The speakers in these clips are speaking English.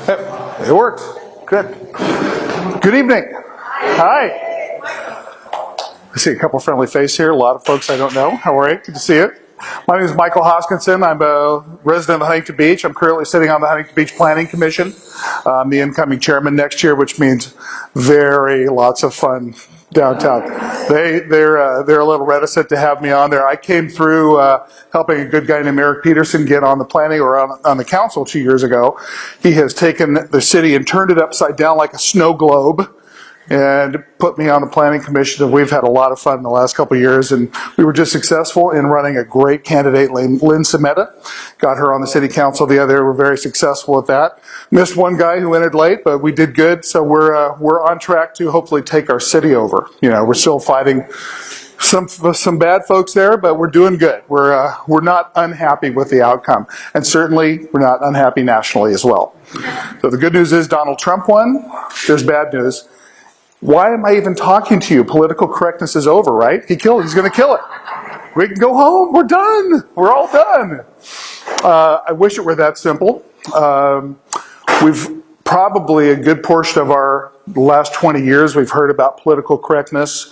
It worked. Good. Good evening. Hi. I see a couple friendly faces here. A lot of folks I don't know. How are you? Good to see you. My name is Michael Hoskinson. I'm a resident of Huntington Beach. I'm currently sitting on the Huntington Beach Planning Commission. I'm the incoming chairman next year, which means lots of fun downtown. They're a little reticent to have me on there. I came through helping a good guy named Eric Peterson get on the planning or on the council 2 years ago. He has taken the city and turned it upside down like a snow globe and put me on the planning commission, and we've had a lot of fun in the last couple of years, and we were just successful in running a great candidate, Lynn Semeta. Got her on the city council the other day. We're very successful at that. Missed one guy who entered late, but we did good, so we're on track to hopefully take our city over. You know, we're still fighting some bad folks there, but we're doing good. We're not unhappy with the outcome, and certainly we're not unhappy nationally as well. So the good news is Donald Trump won. There's bad news. Why am I even talking to you? Political correctness is over, right? He's going to kill it. We can go home. We're done. We're all done. I wish it were that simple. We've probably a good portion of our last 20 years we've heard about political correctness.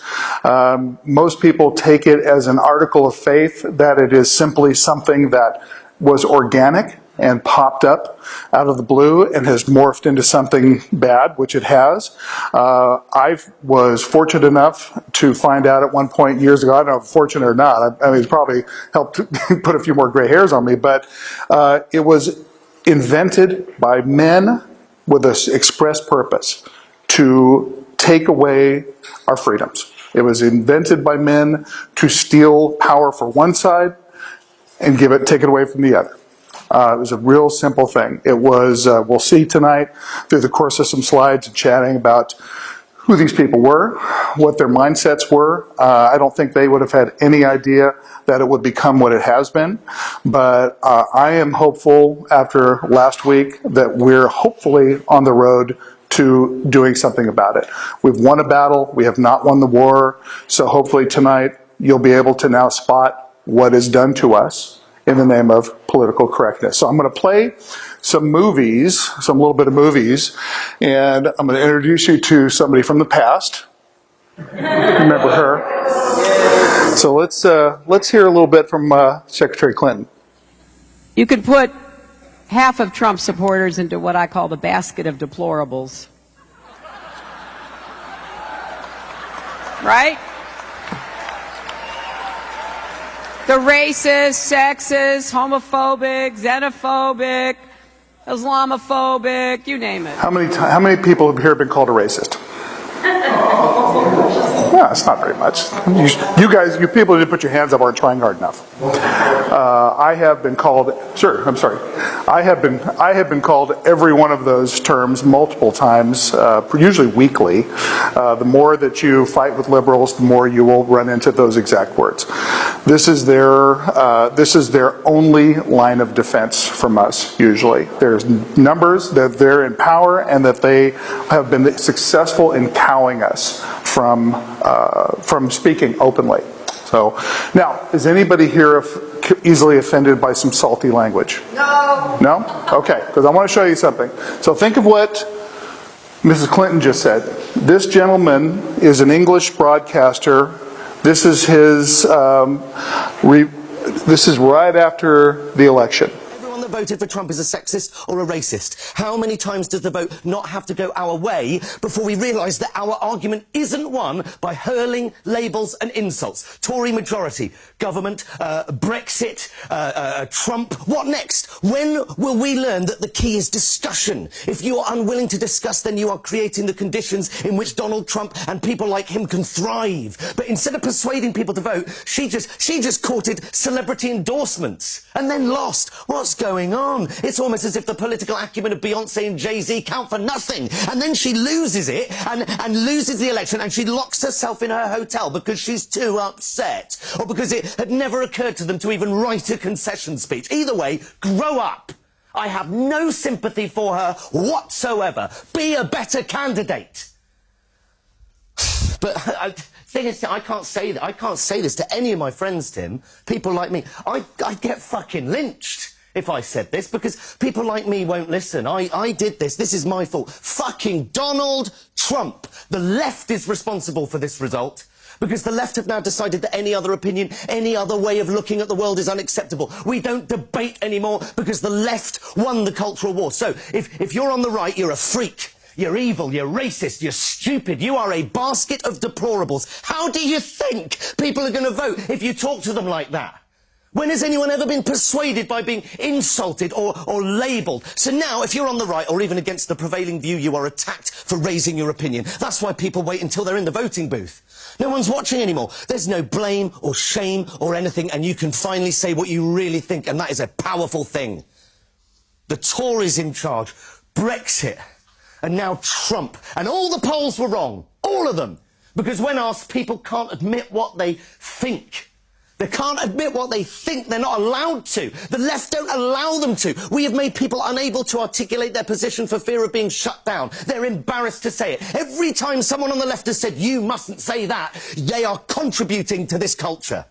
Most people take it as an article of faith, that it is simply something that was organic and popped up out of the blue and has morphed into something bad, which it has. I was fortunate enough to find out at one point years ago, I don't know if fortunate or not, I mean, it's probably helped put a few more gray hairs on me, but it was invented by men with an express purpose to take away our freedoms. It was invented by men to steal power for one side and take it away from the other. It was a real simple thing. It was, we'll see tonight through the course of some slides and chatting about who these people were, what their mindsets were. I don't think they would have had any idea that it would become what it has been. But I am hopeful after last week that we're hopefully on the road to doing something about it. We've won a battle. We have not won the war. So hopefully tonight you'll be able to now spot what is done to us in the name of political correctness. So I'm going to play some little bit of movies, and I'm going to introduce you to somebody from the past. Remember her? So let's hear a little bit from Secretary Clinton. You could put half of Trump supporters into what I call the basket of deplorables. Right? The racist, sexist, homophobic, xenophobic, Islamophobic, you name it. How many people here have been called a racist? No, it's not very much. You people who didn't put your hands up aren't trying hard enough. I have been called, I have been called every one of those terms multiple times, usually weekly. The more that you fight with liberals, the more you will run into those exact words. This is their only line of defense from us, usually. There's numbers that they're in power and that they have been successful in cowing us from speaking openly. So, now, is anybody here easily offended by some salty language? No. No? Okay, because I want to show you something. So think of what Mrs. Clinton just said. This gentleman is an English broadcaster. This is his, this is right after the election. Everyone that voted for Trump is a sexist or a racist. How many times does the vote not have to go our way before we realise that our argument isn't won by hurling labels and insults? Tory majority, government, Brexit, Trump, what next? When will we learn that the key is discussion? If you are unwilling to discuss, then you are creating the conditions in which Donald Trump and people like him can thrive. But instead of persuading people to vote, she just courted celebrity endorsements and then lost. What's going on? It's almost as if the political acumen of Beyonce and Jay-Z count for nothing. And then she loses it and loses the election, and she locks herself in her hotel because she's too upset, or because it had never occurred to them to even write a concession speech. Either way, grow up. I have no sympathy for her whatsoever. Be a better candidate. But thing is, I can't say this to any of my friends, Tim. People like me. I get fucking lynched if I said this, because people like me won't listen. I did this. This is my fault. Fucking Donald Trump. The left is responsible for this result. Because the left have now decided that any other opinion, any other way of looking at the world is unacceptable. We don't debate anymore because the left won the cultural war. So, if you're on the right, you're a freak. You're evil, you're racist, you're stupid, you are a basket of deplorables. How do you think people are going to vote if you talk to them like that? When has anyone ever been persuaded by being insulted or labelled? So now, if you're on the right or even against the prevailing view, you are attacked for raising your opinion. That's why people wait until they're in the voting booth. No one's watching anymore. There's no blame or shame or anything, and you can finally say what you really think, and that is a powerful thing. The Tories in charge, Brexit, and now Trump. And all the polls were wrong. All of them. Because when asked, people can't admit what they think. They can't admit what they think. They're not allowed to. The left don't allow them to. We have made people unable to articulate their position for fear of being shut down. They're embarrassed to say it. Every time someone on the left has said, you mustn't say that, they are contributing to this culture.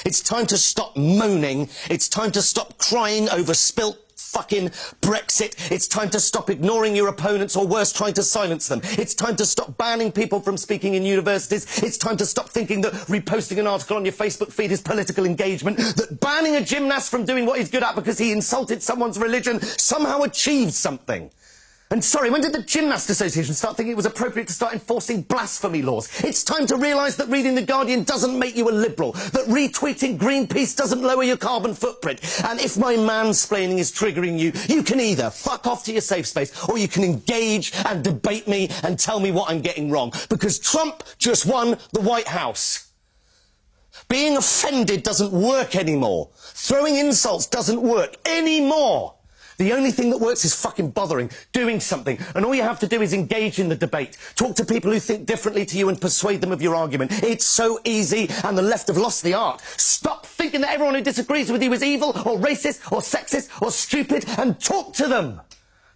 It's time to stop moaning. It's time to stop crying over spilt fucking Brexit. It's time to stop ignoring your opponents, or worse, trying to silence them. It's time to stop banning people from speaking in universities. It's time to stop thinking that reposting an article on your Facebook feed is political engagement, that banning a gymnast from doing what he's good at because he insulted someone's religion somehow achieved something. And sorry, when did the Gymnast Association start thinking it was appropriate to start enforcing blasphemy laws? It's time to realise that reading The Guardian doesn't make you a liberal, that retweeting Greenpeace doesn't lower your carbon footprint. And if my mansplaining is triggering you, you can either fuck off to your safe space, or you can engage and debate me and tell me what I'm getting wrong. Because Trump just won the White House. Being offended doesn't work anymore. Throwing insults doesn't work anymore. The only thing that works is fucking bothering, doing something. And all you have to do is engage in the debate. Talk to people who think differently to you and persuade them of your argument. It's so easy, and the left have lost the art. Stop thinking that everyone who disagrees with you is evil, or racist, or sexist, or stupid, and talk to them.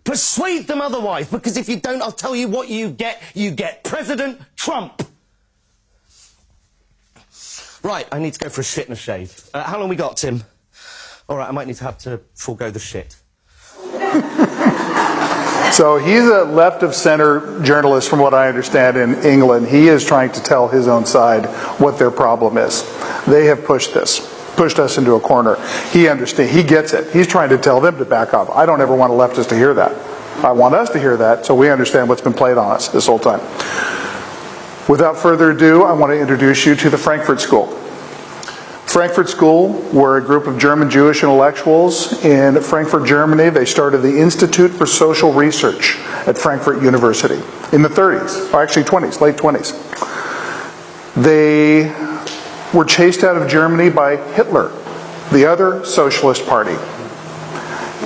Persuade them otherwise, because if you don't, I'll tell you what you get. You get President Trump. Right, I need to go for a shit and a shave. How long we got, Tim? All right, I might need to have to forego the shit. So he's a left-of-center journalist, from what I understand, in England. He is trying to tell his own side what their problem is. They have pushed us into a corner. He understands. He gets it. He's trying to tell them to back off. I don't ever want a leftist to hear that. I want us to hear that, so we understand what's been played on us this whole time. Without further ado, I want to introduce you to the Frankfurt School. Frankfurt School were a group of German Jewish intellectuals in Frankfurt, Germany. They started the Institute for Social Research at Frankfurt University in the 30s, or actually 20s, late 20s. They were chased out of Germany by Hitler, the other socialist party.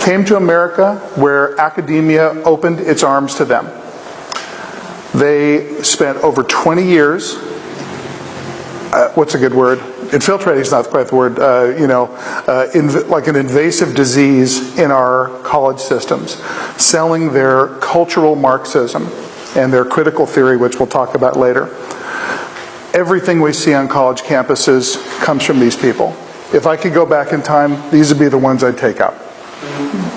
Came to America, where academia opened its arms to them. They spent over 20 years, what's a good word? Infiltrating is not quite the word, like an invasive disease in our college systems, selling their cultural Marxism and their critical theory, which we'll talk about later. Everything we see on college campuses comes from these people. If I could go back in time, these would be the ones I'd take out.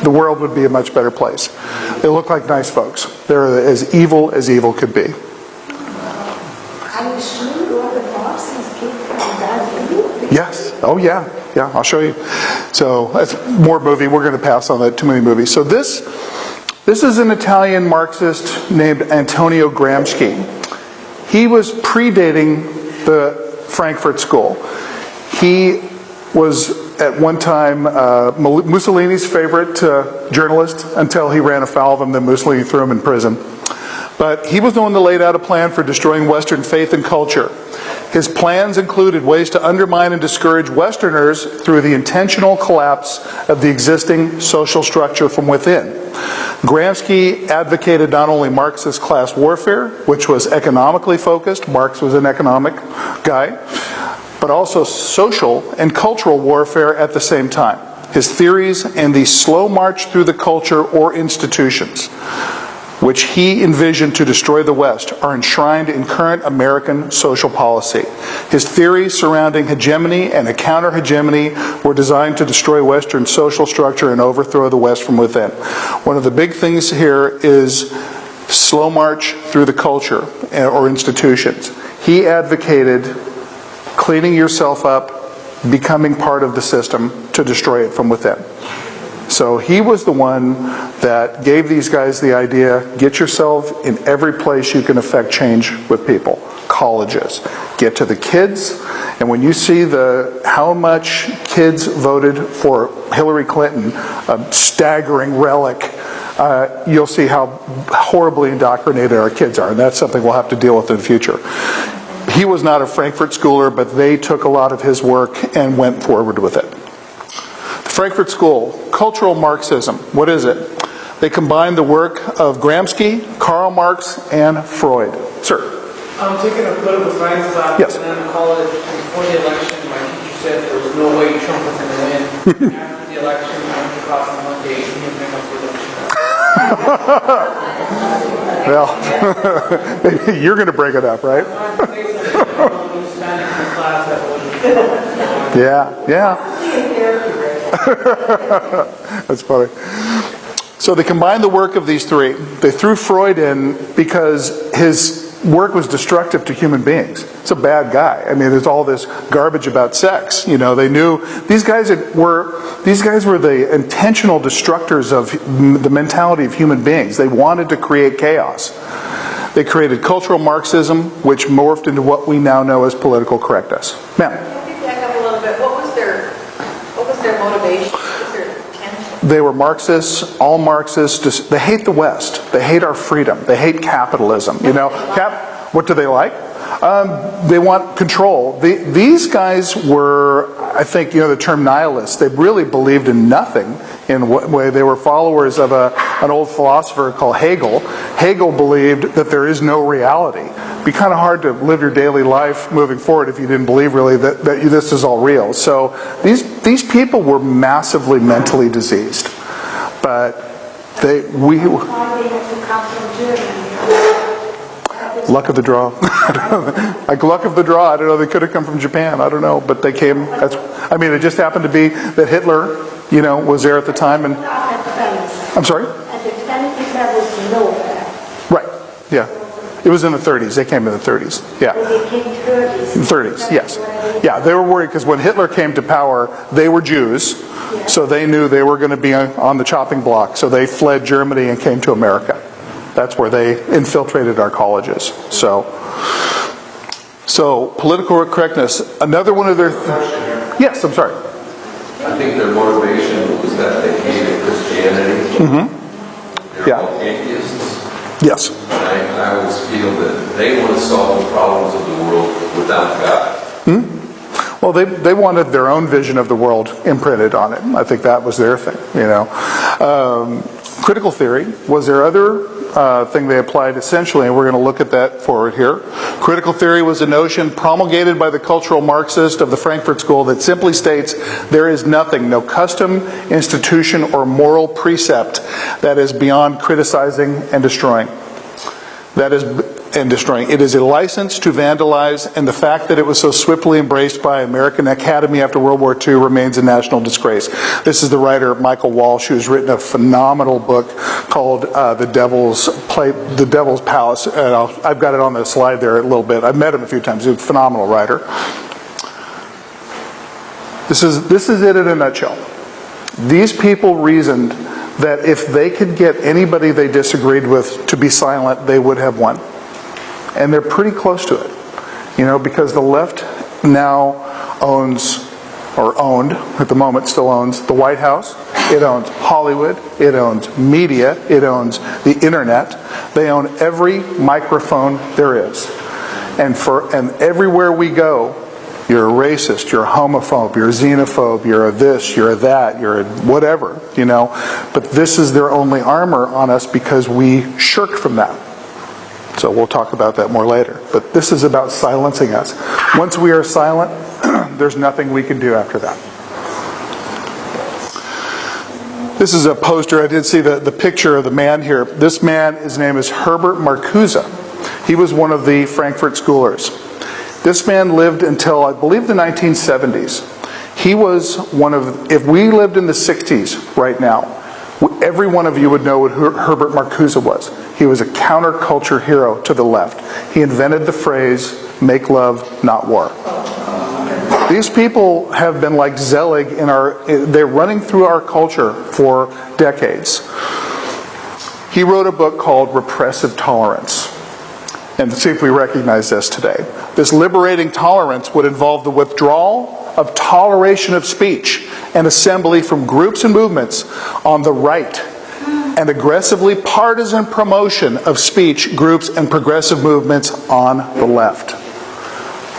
The world would be a much better place. They look like nice folks. They're as evil could be. Yes. Oh, yeah. Yeah, I'll show you. So that's more movie. We're going to pass on that. Too many movies. So this is an Italian Marxist named Antonio Gramsci. He was predating the Frankfurt School. He was at one time Mussolini's favorite journalist until he ran afoul of him. Then Mussolini threw him in prison. But he was the one that laid out a plan for destroying Western faith and culture. His plans included ways to undermine and discourage Westerners through the intentional collapse of the existing social structure from within. Gramsci advocated not only Marxist class warfare, which was economically focused, Marx was an economic guy, but also social and cultural warfare at the same time. His theories and the slow march through the culture or institutions. which he envisioned to destroy the West, are enshrined in current American social policy. His theories surrounding hegemony and a counter-hegemony were designed to destroy Western social structure and overthrow the West from within. One of the big things here is slow march through the culture or institutions. He advocated cleaning yourself up, becoming part of the system to destroy it from within. So he was the one that gave these guys the idea, get yourself in every place you can affect change with people. Colleges. Get to the kids, and when you see how much kids voted for Hillary Clinton, a staggering relic, you'll see how horribly indoctrinated our kids are, and that's something we'll have to deal with in the future. He was not a Frankfurt schooler, but they took a lot of his work and went forward with it. Frankfurt School, cultural Marxism. What is it? They combine the work of Gramsci, Karl Marx, and Freud. Sir? I'm taking a political science class, Yes. and in college, before the election, my teacher said there was no way Trump was going to win. After the election, I went to class on Monday, and he didn't bring up the election. Well, you're going to break it up, right? Yeah. That's funny. So they combined the work of these three. They threw Freud in because his work was destructive to human beings. It's a bad guy. I mean, there's all this garbage about sex. You know, they knew these guys were the intentional destructors of the mentality of human beings. They wanted to create chaos. They created cultural Marxism, which morphed into what we now know as political correctness. Ma'am? Can you back up a little bit? What was their motivation? What was their intention? They were Marxists, all Marxists. They hate the West. They hate our freedom. They hate capitalism. You know, what do they like? They want control. These guys were, I think, you know, the term nihilists. They really believed in nothing. In what way? They were followers of an old philosopher called Hegel. Hegel believed that there is no reality. It'd be kind of hard to live your daily life moving forward if you didn't believe really that this is all real. So these people were massively mentally diseased. But luck of the draw. Like luck of the draw. I don't know. They could have come from Japan. I don't know. But they came. It just happened to be that Hitler, you know, was there at the time. And I'm sorry. Right. Yeah. It was in the 30s. They came in the 30s. Yeah. In the 30s. Yes. Yeah. They were worried because when Hitler came to power, they were Jews, so they knew they were going to be on the chopping block. So they fled Germany and came to America. That's where they infiltrated our colleges. So political correctness. Another one of their. Yes, I'm sorry. I think their motivation was that they hated Christianity. Mm-hmm. They're all atheists. Yes. And I always feel that they want to solve the problems of the world without God. Hmm? Well, they wanted their own vision of the world imprinted on it. I think that was their thing. You know, critical theory was their other thing they applied essentially, and we're going to look at that forward here. Critical theory was a notion promulgated by the cultural Marxist of the Frankfurt School that simply states there is nothing, no custom, institution, or moral precept that is beyond criticizing and destroying. It is a license to vandalize, and the fact that it was so swiftly embraced by American Academy after World War II remains a national disgrace. This is the writer Michael Walsh, who's written a phenomenal book called The Devil's Palace. And I've got it on the slide there a little bit. I've met him a few times. He's a phenomenal writer. This is it in a nutshell. These people reasoned that if they could get anybody they disagreed with to be silent, they would have won. And they're pretty close to it, you know, because the left now owns, or owned at the moment, still owns the White House. It owns Hollywood. It owns media. It owns the internet. They own every microphone there is. And everywhere we go, you're a racist, you're a homophobe, you're a xenophobe, you're a this, you're a that, you're a whatever, you know. But this is their only armor on us because we shirk from that. So we'll talk about that more later. But this is about silencing us. Once we are silent, there's nothing we can do after that. This is a poster. I did see the picture of the man here. This man, his name is Herbert Marcuse. He was one of the Frankfurt schoolers. This man lived until, I believe, the 1970s. He was one of, if we lived in the 60s right now, every one of you would know what Herbert Marcuse was. He was a counterculture hero to the left. He invented the phrase, make love, not war. These people have been like Zelig they're running through our culture for decades. He wrote a book called Repressive Tolerance. And see if we recognize this today. This liberating tolerance would involve the withdrawal of toleration of speech and assembly from groups and movements on the right, and aggressively partisan promotion of speech, groups, and progressive movements on the left.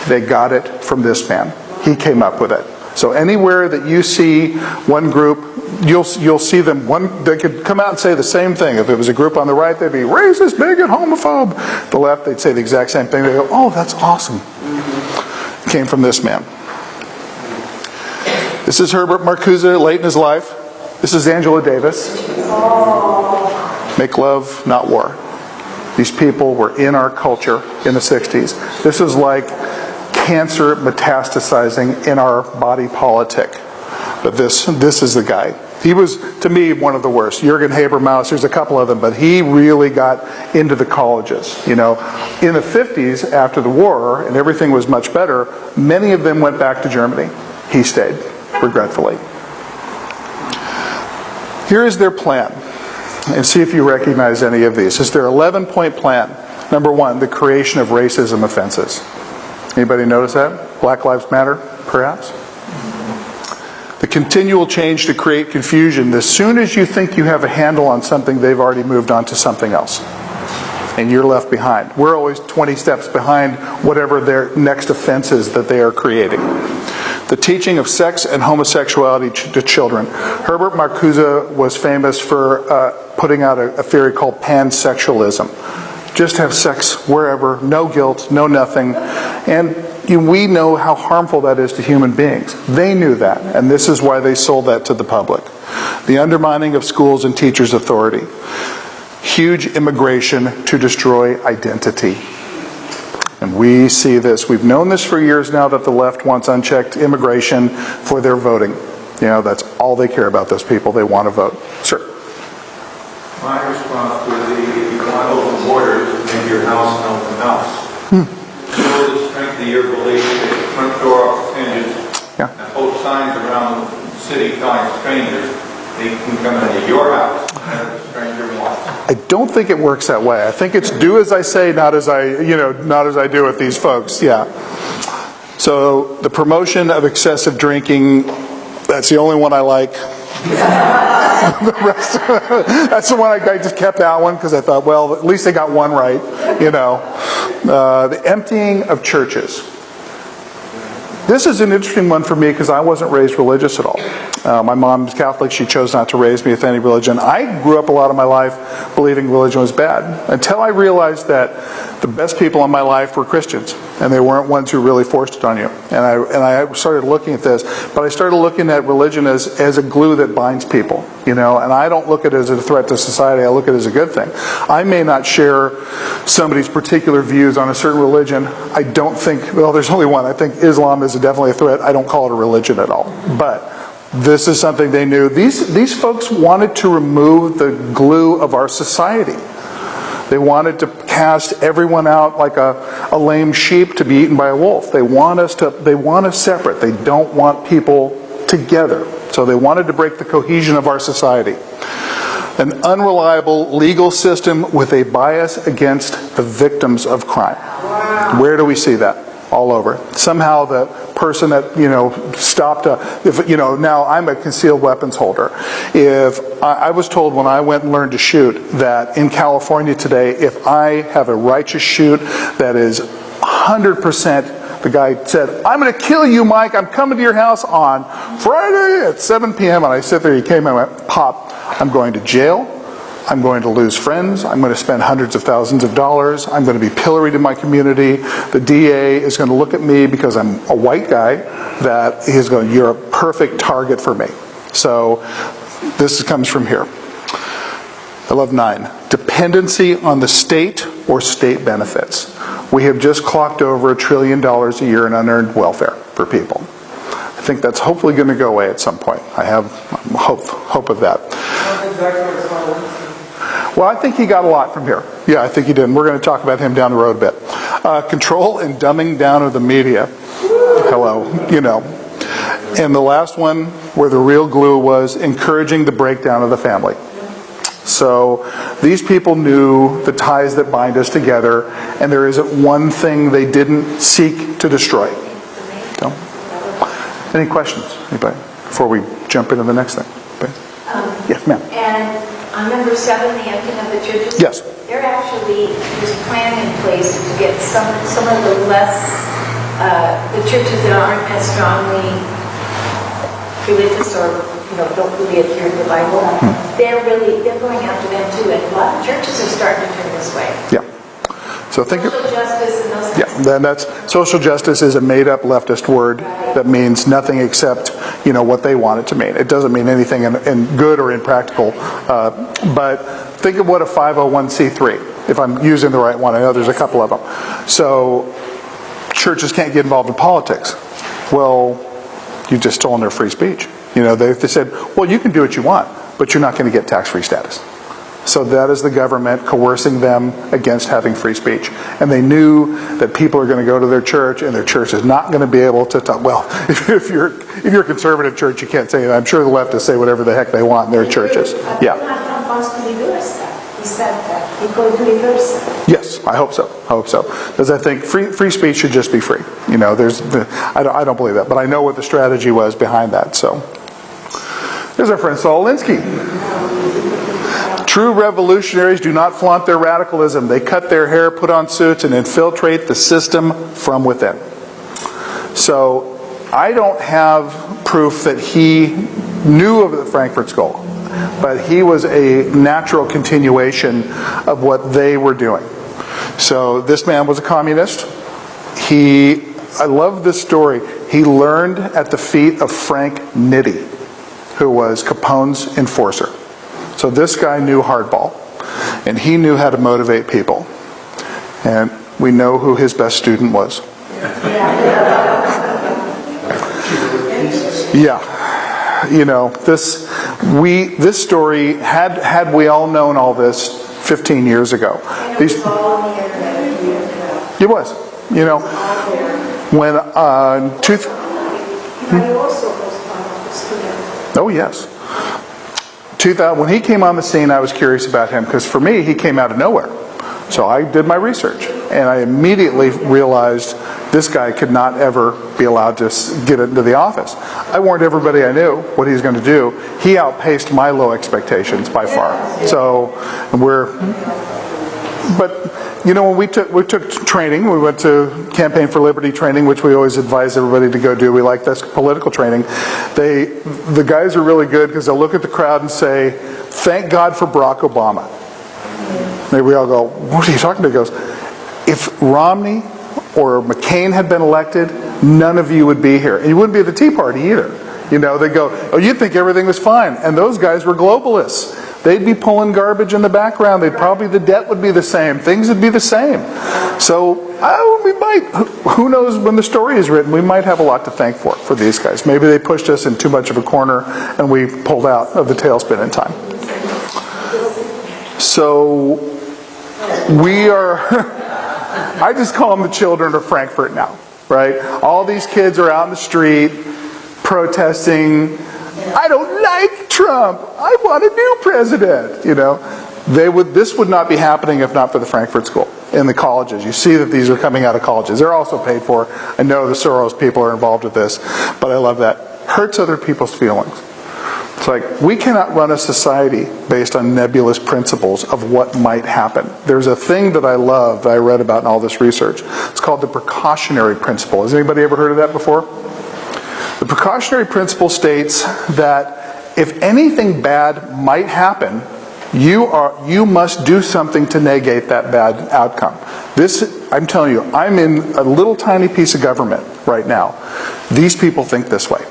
They got it from this man. He came up with it. So anywhere that you see one group, you'll see them, they could come out and say the same thing. If it was a group on the right, they'd be racist, bigot, homophobe. The left, they'd say the exact same thing. They go, oh, that's awesome. It came from this man. This is Herbert Marcuse, late in his life. This is Angela Davis. Make love, not war. These people were in our culture in the 60s. This is like cancer metastasizing in our body politic. But this is the guy. He was, to me, one of the worst. Jürgen Habermas, there's a couple of them, but he really got into the colleges. You know, in the 50s, after the war, and everything was much better, many of them went back to Germany. He stayed, regretfully. Here is their plan. And see if you recognize any of these. It's their 11-point plan. Number 1, the creation of racism offenses. Anybody notice that? Black Lives Matter, perhaps? The continual change to create confusion. As soon as you think you have a handle on something, they've already moved on to something else. And you're left behind. We're always 20 steps behind whatever their next offense is that they are creating. The teaching of sex and homosexuality to children. Herbert Marcuse was famous for putting out a theory called pansexualism. Just have sex wherever, no guilt, no nothing. And we know how harmful that is to human beings. They knew that, and this is why they sold that to the public. The undermining of schools and teachers' authority. Huge immigration to destroy identity. And we see this. We've known this for years now, that the left wants unchecked immigration for their voting. You know, that's all they care about, those people. They want to vote. Sir? My response would be, if you want open borders, make your house an open house. Show the strength of your relationship. Front door off hinges. Yeah. And hold signs around the city telling strangers they can come into your house and the stranger wants. I don't think it works that way. I think it's do as I say, not as I do with these folks. Yeah. So the promotion of excessive drinking, that's the only one I like. The rest, that's the one I just kept that one because I thought, well, at least they got one right. You know, the emptying of churches. This is an interesting one for me because I wasn't raised religious at all. My mom's Catholic. She chose not to raise me with any religion. I grew up a lot of my life believing religion was bad until I realized that the best people in my life were Christians, and they weren't ones who really forced it on you. And I started looking at this, but I started looking at religion as a glue that binds people, you know. And I don't look at it as a threat to society. I look at it as a good thing. I may not share somebody's particular views on a certain religion. I don't think, well, there's only one. I think Islam is definitely a threat. I don't call it a religion at all. But this is something they knew. These folks wanted to remove the glue of our society. They wanted to cast everyone out like a lame sheep to be eaten by a wolf. They want us separate. They don't want people together. So they wanted to break the cohesion of our society. An unreliable legal system with a bias against the victims of crime. Where do we see that? All over. Somehow the person that, stopped now I'm a concealed weapons holder. If I was told when I went and learned to shoot that in California today, if I have a righteous shoot that is 100%, the guy said, I'm going to kill you, Mike. I'm coming to your house on Friday at 7 p.m. And I sit there, he came and went, Pop, I'm going to jail. I'm going to lose friends. I'm going to spend hundreds of thousands of dollars. I'm going to be pilloried in my community. The DA is going to look at me because I'm a white guy that he's going, you're a perfect target for me. So This comes from here. I love 9. Dependency on the state or state benefits. We have just clocked over $1 trillion a year in unearned welfare for people. I think that's hopefully going to go away at some point. I have hope of that. Well, I think he got a lot from here. Yeah, I think he did. And we're going to talk about him down the road a bit. Control and dumbing down of the media. Hello, you know. And the last one, where the real glue was, encouraging the breakdown of the family. So these people knew the ties that bind us together, and there isn't one thing they didn't seek to destroy. So, any questions, anybody, before we jump into the next thing? Yes, ma'am. And on number 7, the emptying of the churches. Yes. There actually is a plan in place to get some of the less, the churches that aren't as strongly religious or don't really adhere to the Bible. They're going after them too, and a lot of churches are starting to turn this way. Yeah. So think social justice and those yeah, then that's social justice is a made-up leftist word that means nothing except what they want it to mean. It doesn't mean anything in good or impractical. But think of what a 501c3. If I'm using the right one, I know there's a couple of them. So churches can't get involved in politics. Well, you've just stolen their free speech. They said, well, you can do what you want, but you're not going to get tax-free status. So that is the government coercing them against having free speech. And they knew that people are going to go to their church, and their church is not going to be able to talk. Well, if you're a conservative church, you can't say that. I'm sure the leftists say whatever the heck they want in their churches. Yeah. Trump wants to reverse that. He said that. He's going to reverse it. Yes, I hope so. Because I think free speech should just be free. I don't believe that, but I know what the strategy was behind that. So there's our friend Saul Alinsky. True revolutionaries do not flaunt their radicalism. They cut their hair, put on suits, and infiltrate the system from within. So I don't have proof that he knew of the Frankfurt School, but he was a natural continuation of what they were doing. So this man was a communist. I love this story. He learned at the feet of Frank Nitti, who was Capone's enforcer. So this guy knew hardball, and he knew how to motivate people. And we know who his best student was. Yeah. This story, had we all known all this 15 years ago. It was. When oh yes. When he came on the scene, I was curious about him, because for me, he came out of nowhere. So I did my research, and I immediately realized this guy could not ever be allowed to get into the office. I warned everybody I knew what he was going to do. He outpaced my low expectations by far. So when we took training, we went to Campaign for Liberty training, which we always advise everybody to go do. We like this political training. The guys are really good because they'll look at the crowd and say, "Thank God for Barack Obama." Maybe we all go, "What are you talking about?" He goes, "If Romney or McCain had been elected, none of you would be here. And you wouldn't be at the Tea Party either." They go, "Oh, you'd think everything was fine." And those guys were globalists. They'd be pulling garbage in the background. The debt would be the same. Things would be the same. So we might, who knows, when the story is written, we might have a lot to thank for these guys. Maybe they pushed us in too much of a corner and we pulled out of the tailspin in time. So we are, I just call them the children of Frankfurt now, right? All these kids are out in the street protesting, "I don't like Trump. I want a new president." This would not be happening if not for the Frankfurt School in the colleges. You see that these are coming out of colleges. They're also paid for. I know the Soros people are involved with this, but I love that. Hurts other people's feelings. It's like, we cannot run a society based on nebulous principles of what might happen. There's a thing that I love that I read about in all this research. It's called the precautionary principle. Has anybody ever heard of that before? The precautionary principle states that if anything bad might happen, you must do something to negate that bad outcome. I'm telling you, I'm in a little tiny piece of government right now. These people think this way.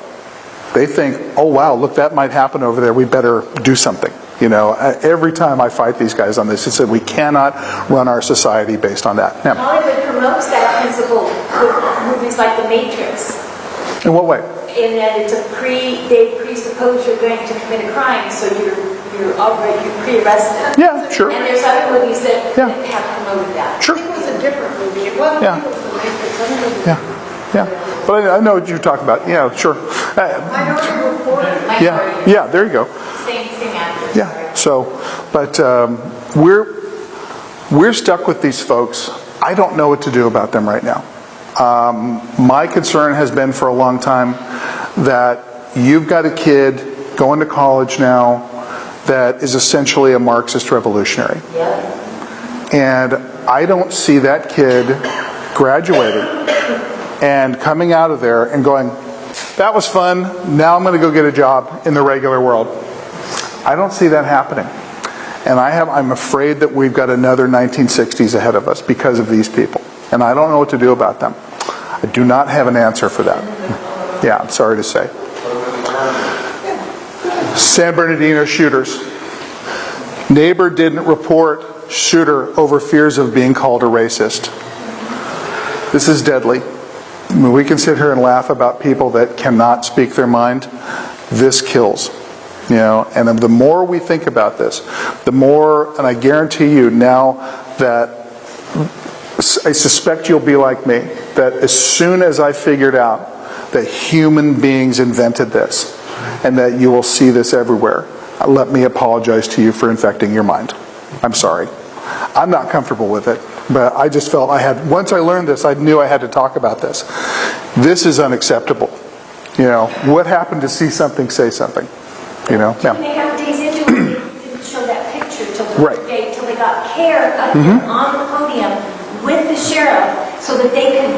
They think, oh wow, look, that might happen over there. We better do something. You know, every time I fight these guys on this, it said we cannot run our society based on that. Now, Hollywood promotes that principle with movies like The Matrix. in what way? In that it's they presuppose you're going to commit a crime, so you're pre-arrested. Yeah, sure. And there's other movies that Yeah. have promoted that. Sure. It was a different movie. It wasn't Yeah. it was The Matrix. I think it was Yeah, yeah. But I know what you're talking about. Yeah, sure. Minority Report. Yeah, there you go. Same actors. Yeah. So, but we're stuck with these folks. I don't know what to do about them right now. My concern has been for a long time that you've got a kid going to college now that is essentially a Marxist revolutionary. And I don't see that kid graduating and coming out of there and going, that was fun, now I'm going to go get a job in the regular world. I don't see that happening. And I'm afraid that we've got another 1960s ahead of us because of these people. And I don't know what to do about them. I do not have an answer for that. Yeah, I'm sorry to say. San Bernardino shooters. Neighbor didn't report shooter over fears of being called a racist. This is deadly. I mean, we can sit here and laugh about people that cannot speak their mind. This kills. You know, and the more we think about this, the more, and I guarantee you now that I suspect you'll be like me, that as soon as I figured out that human beings invented this, and that you will see this everywhere, let me apologize to you for infecting your mind. I'm sorry. I'm not comfortable with it, but I just felt once I learned this, I knew I had to talk about this. This is unacceptable. You know, what happened to see something, say something? You know? Yeah. 2.5 days into it, they didn't show that picture till the Right. third day, till they got care up there on the podium with the sheriff so that they could,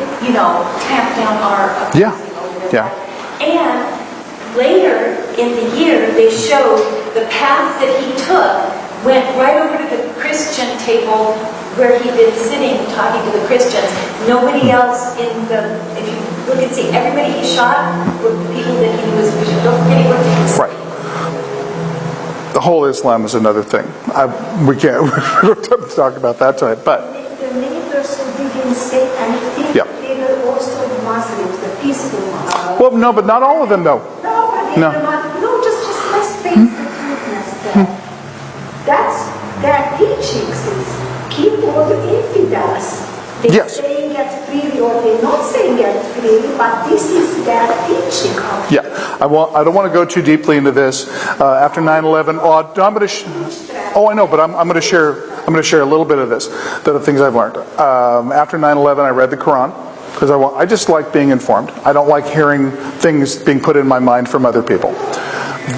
tamp down our Yeah. over there. Yeah. And later in the year, they showed the path that he took went right over to the Christian table where he'd been sitting talking to the Christians. Nobody else if you look and see, everybody he shot were people that he was, don't forget he went to his Right. The whole Islam is another thing. We don't have to talk about that tonight, but The neighbors didn't say anything. Yeah. They were also Muslims, the peaceful Muslims. well, no, but not all of them, though. No, but No. just let's face the truth that that's their teachings is keep all the infidels. They're Yes. saying it freely or they're not saying it freely, but this is their teaching. Yeah, I don't want to go too deeply into this. After 9/11, I'm going to. I know, but I'm going to share. I'm going to share a little bit of this. The things I've learned. After 9/11, I read the Quran because I just like being informed. I don't like hearing things being put in my mind from other people.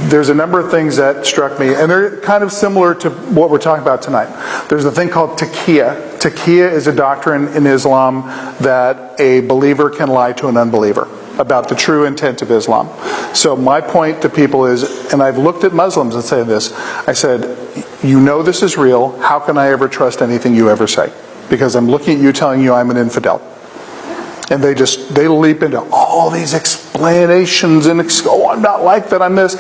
There's a number of things that struck me, and they're kind of similar to what we're talking about tonight. There's a thing called taqiyya. Taqiyya is a doctrine in Islam that a believer can lie to an unbeliever about the true intent of Islam. So my point to people is, and I've looked at Muslims and said this, I said, you know this is real, how can I ever trust anything you ever say? Because I'm looking at you telling you I'm an infidel. And they leap into all these explanations and, I'm not like that, I'm this.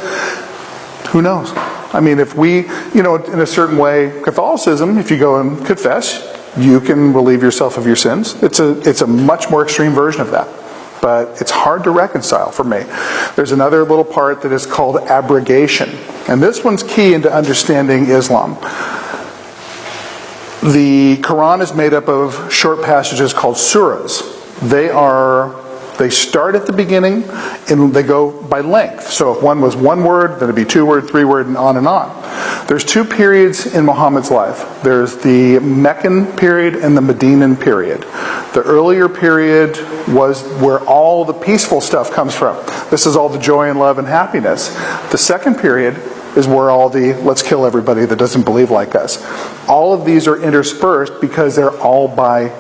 Who knows? I mean, if we, in a certain way, Catholicism, if you go and confess, you can relieve yourself of your sins. It's a much more extreme version of that. But it's hard to reconcile for me. There's another little part that is called abrogation. And this one's key into understanding Islam. The Quran is made up of short passages called surahs. They start at the beginning and they go by length. So if one was one word, then it'd be 2 word, 3 word, and on and on. There's 2 periods in Muhammad's life. There's the Meccan period and the Medinan period. The earlier period was where all the peaceful stuff comes from. This is all the joy and love and happiness. The second period is where all the let's kill everybody that doesn't believe like us. All of these are interspersed because they're all by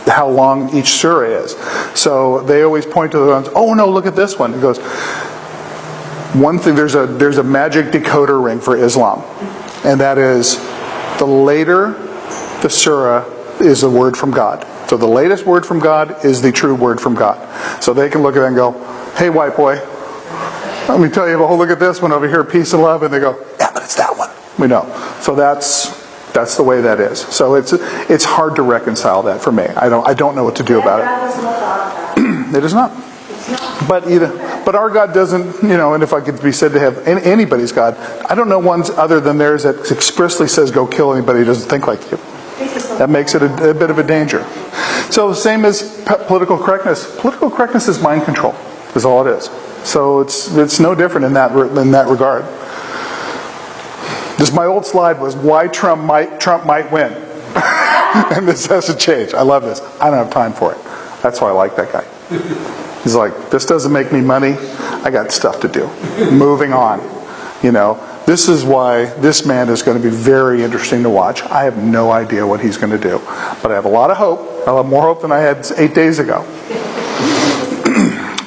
how long each surah is. So they always point to the ones, oh no, look at this one. It goes, one thing, there's a magic decoder ring for Islam. And that is, the later the surah is a word from God. So the latest word from God is the true word from God. So they can look at it and go, hey white boy, Let me tell you, well, look at this one over here, peace and love, and they go, yeah, but it's that one. We know. So that's the way that is. So it's hard to reconcile that for me. I don't know what to do about it. It is not. But our God doesn't, and if I could be said to have anybody's God, I don't know one other than theirs that expressly says go kill anybody who doesn't think like you. That makes it a bit of a danger. So same as political correctness. Political correctness is mind control, is all it is. So it's no different in that regard. My old slide was why Trump might win. And this hasn't changed. I love this. I don't have time for it. That's why I like that guy. He's like, this doesn't make me money. I got stuff to do. Moving on. This is why this man is going to be very interesting to watch. I have no idea what he's going to do. But I have a lot of hope. I have more hope than I had 8 days ago.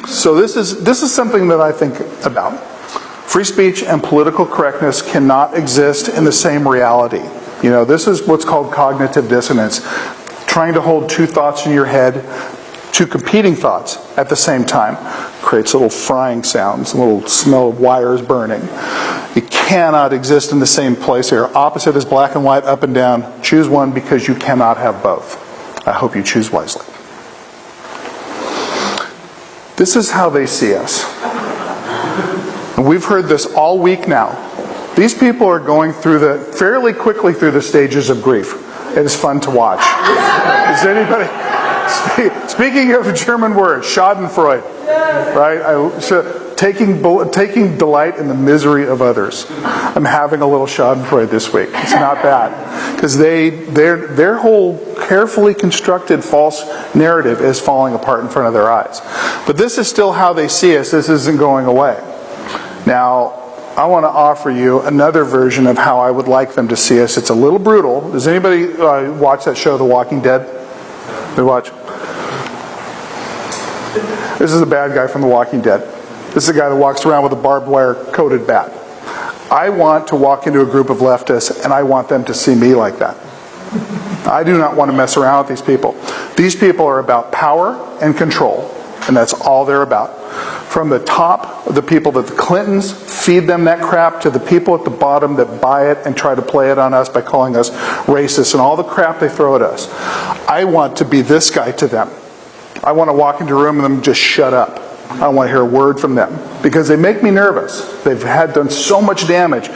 So this is something that I think about. Free speech and political correctness cannot exist in the same reality. This is what's called cognitive dissonance. Trying to hold two thoughts in your head, two competing thoughts at the same time, creates little frying sounds, a little smell of wires burning. It cannot exist in the same place here. Opposite is black and white, up and down. Choose one because you cannot have both. I hope you choose wisely. This is how they see us. And we've heard this all week now. These people are going fairly quickly through the stages of grief. It is fun to watch. Is anybody... Speaking of a German word, Schadenfreude, right? Taking delight in the misery of others. I'm having a little Schadenfreude this week. It's not bad, because their whole carefully constructed false narrative is falling apart in front of their eyes. But this is still how they see us. This isn't going away. Now, I want to offer you another version of how I would like them to see us. It's a little brutal. Does anybody watch that show, The Walking Dead? They watch. This is the bad guy from The Walking Dead. This is the guy that walks around with a barbed wire coated bat. I want to walk into a group of leftists and I want them to see me like that. I do not want to mess around with these people. These people are about power and control, and that's all they're about. From the top, the people that the Clintons feed them that crap, to the people at the bottom that buy it and try to play it on us by calling us racist and all the crap they throw at us. I want to be this guy to them. I want to walk into a room and them just shut up. I don't want to hear a word from them because they make me nervous. They've done so much damage.